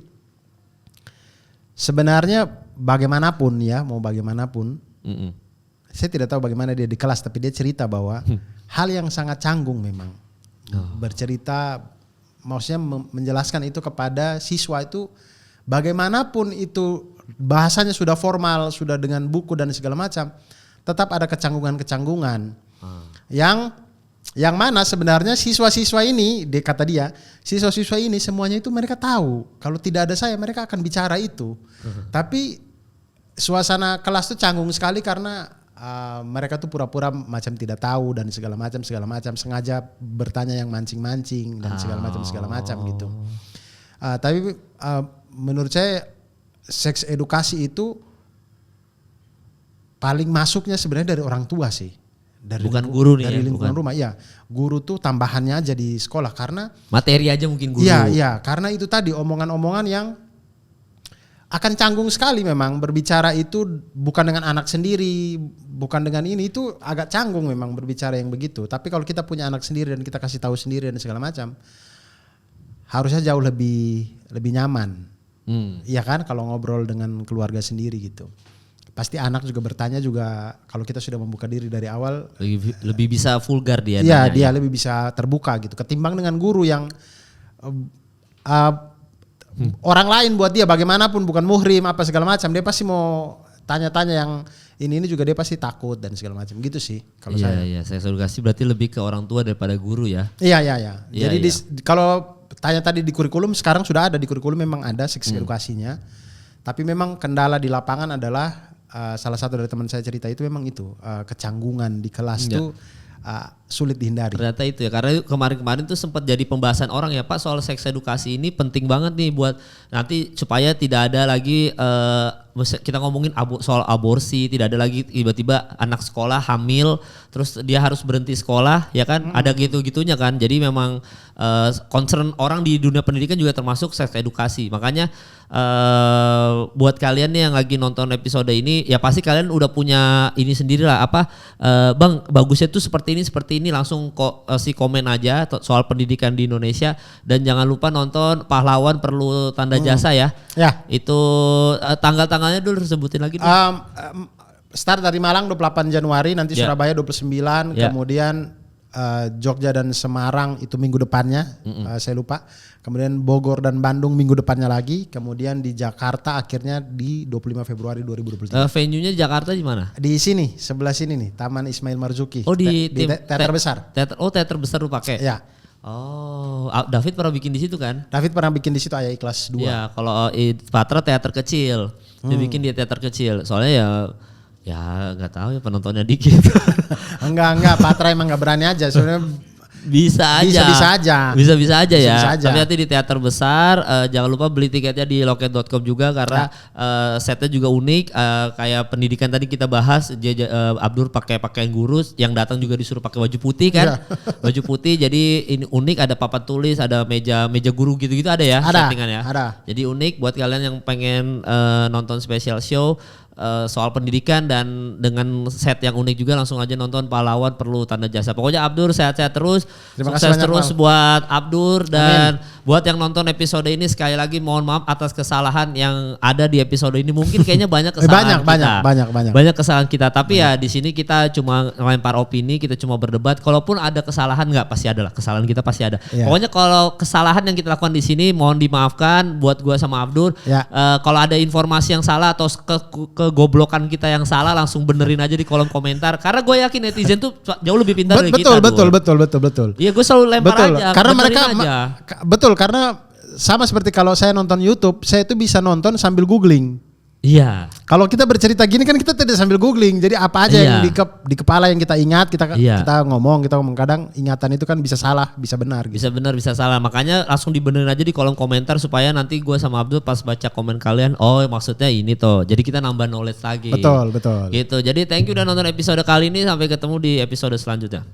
S1: sebenarnya bagaimanapun saya tidak tahu bagaimana dia di kelas, tapi dia cerita bahwa hal yang sangat canggung memang. Bercerita, maksudnya menjelaskan itu kepada siswa itu, bagaimanapun itu bahasanya sudah formal, sudah dengan buku dan segala macam, tetap ada kecanggungan-kecanggungan. Yang mana sebenarnya siswa-siswa ini, kata dia, siswa-siswa ini semuanya itu mereka tahu. Kalau tidak ada saya, mereka akan bicara itu. Tapi suasana kelas itu canggung sekali karena mereka tuh pura-pura macam tidak tahu dan segala macam, sengaja bertanya yang mancing-mancing dan segala macam gitu. Tapi menurut saya seks edukasi itu paling masuknya sebenarnya dari orang tua sih.
S2: Bukan guru nih
S1: dari
S2: ya,
S1: lingkungan
S2: bukan.
S1: rumah. Iya, guru tuh tambahannya aja di sekolah karena
S2: Materi aja mungkin guru.
S1: Iya, karena itu tadi omongan-omongan yang akan canggung sekali memang berbicara itu bukan dengan anak sendiri, bukan dengan ini, itu agak canggung memang berbicara yang begitu. Tapi kalau kita punya anak sendiri dan kita kasih tahu sendiri dan segala macam, harusnya jauh lebih nyaman. Iya kan kalau ngobrol dengan keluarga sendiri gitu. Pasti anak juga bertanya juga kalau kita sudah membuka diri dari awal.
S2: Lebih bisa vulgar dia.
S1: Iya,
S2: nanya,
S1: dia
S2: ya.
S1: lebih bisa terbuka gitu. Ketimbang dengan guru yang orang lain buat dia bagaimanapun bukan muhrim apa segala macam, dia pasti mau tanya-tanya yang ini juga dia pasti takut dan segala macam gitu sih kalau saya.
S2: Iya, seks edukasi berarti lebih ke orang tua daripada guru ya.
S1: Iya.
S2: Iya,
S1: Jadi kalau tanya tadi di kurikulum, sekarang sudah ada di kurikulum memang ada seks edukasinya. Tapi memang kendala di lapangan adalah salah satu dari teman saya cerita itu memang itu kecanggungan di kelas tuh sulit dihindari.
S2: Ternyata itu ya, karena kemarin-kemarin tuh sempat jadi pembahasan orang ya Pak, soal seks edukasi ini penting banget nih buat nanti supaya tidak ada lagi kita ngomongin soal aborsi, tidak ada lagi tiba-tiba anak sekolah hamil terus dia harus berhenti sekolah ya kan, ada gitu-gitunya kan. Jadi memang concern orang di dunia pendidikan juga termasuk seks edukasi. Makanya buat kalian nih yang lagi nonton episode ini ya pasti kalian udah punya ini sendiri lah Bang bagusnya tuh seperti ini langsung komen aja soal pendidikan di Indonesia, dan jangan lupa nonton Pahlawan Perlu Tanda Jasa ya.
S1: Ya.
S2: Itu tanggal-tanggalnya dulu sebutin lagi dulu.
S1: Start dari Malang 28 Januari, nanti
S2: Ya.
S1: Surabaya 29,
S2: Ya.
S1: kemudian Jogja dan Semarang itu minggu depannya, saya lupa. Kemudian Bogor dan Bandung minggu depannya lagi, kemudian di Jakarta akhirnya di 25 Februari 2023.
S2: Venue-nya di Jakarta di mana?
S1: Di sini, sebelah sini nih, Taman Ismail Marzuki.
S2: Oh di
S1: teater besar.
S2: Teater besar lu pakai.
S1: Ya.
S2: Oh, David pernah bikin di situ kan?
S1: David pernah bikin di situ Ayah Ikhlas 2.
S2: Iya, kalau Patra teater kecil. Dia bikin di teater kecil. Soalnya ya nggak tahu ya penontonnya dikit.
S1: Enggak, Patra emang enggak berani aja sebenarnya.
S2: Bisa aja ya.
S1: Bisa aja.
S2: Tapi nanti di teater besar jangan lupa beli tiketnya di loket.com juga karena setnya juga unik, kayak pendidikan tadi kita bahas. Abdur pakai pakaian guru, yang datang juga disuruh pakai baju putih kan. Baju putih, jadi ini unik, ada papan tulis, ada meja guru gitu-gitu ada ya settingannya.
S1: Ada.
S2: Jadi unik buat kalian yang pengen nonton special show soal pendidikan dan dengan set yang unik juga, langsung aja nonton Pahlawan Perlu Tanda Jasa. Pokoknya Abdur sehat-sehat terus, sukses terus buat Abdur, dan buat yang nonton episode ini sekali lagi mohon maaf atas kesalahan yang ada di episode ini. Mungkin kayaknya banyak kesalahan banyak kesalahan kita, tapi ya di sini kita cuma ngelempar opini, kita cuma berdebat. Kalaupun ada kesalahan, nggak pasti ada lah, kesalahan kita pasti ada. Pokoknya kalau kesalahan yang kita lakukan di sini mohon dimaafkan buat gua sama Abdur. Kalau ada informasi yang salah atau kegoblokan kita yang salah, langsung benerin aja di kolom komentar, karena gue yakin netizen tuh jauh lebih pintar dari kita.
S1: Betul.
S2: Iya, gue selalu lempar aja.
S1: Karena mereka karena sama seperti kalau saya nonton YouTube, saya itu bisa nonton sambil googling.
S2: Iya.
S1: Kalau kita bercerita gini kan kita tidak sambil googling. Jadi apa aja yang di kepala yang kita ingat, kita ngomong kadang ingatan itu kan bisa salah, bisa benar gitu.
S2: Bisa benar, bisa salah. Makanya langsung dibenerin aja di kolom komentar supaya nanti gue sama Abdul pas baca komen kalian, oh maksudnya ini toh. Jadi kita nambah knowledge lagi.
S1: Betul.
S2: Gitu. Jadi thank you udah nonton episode kali ini, sampai ketemu di episode selanjutnya.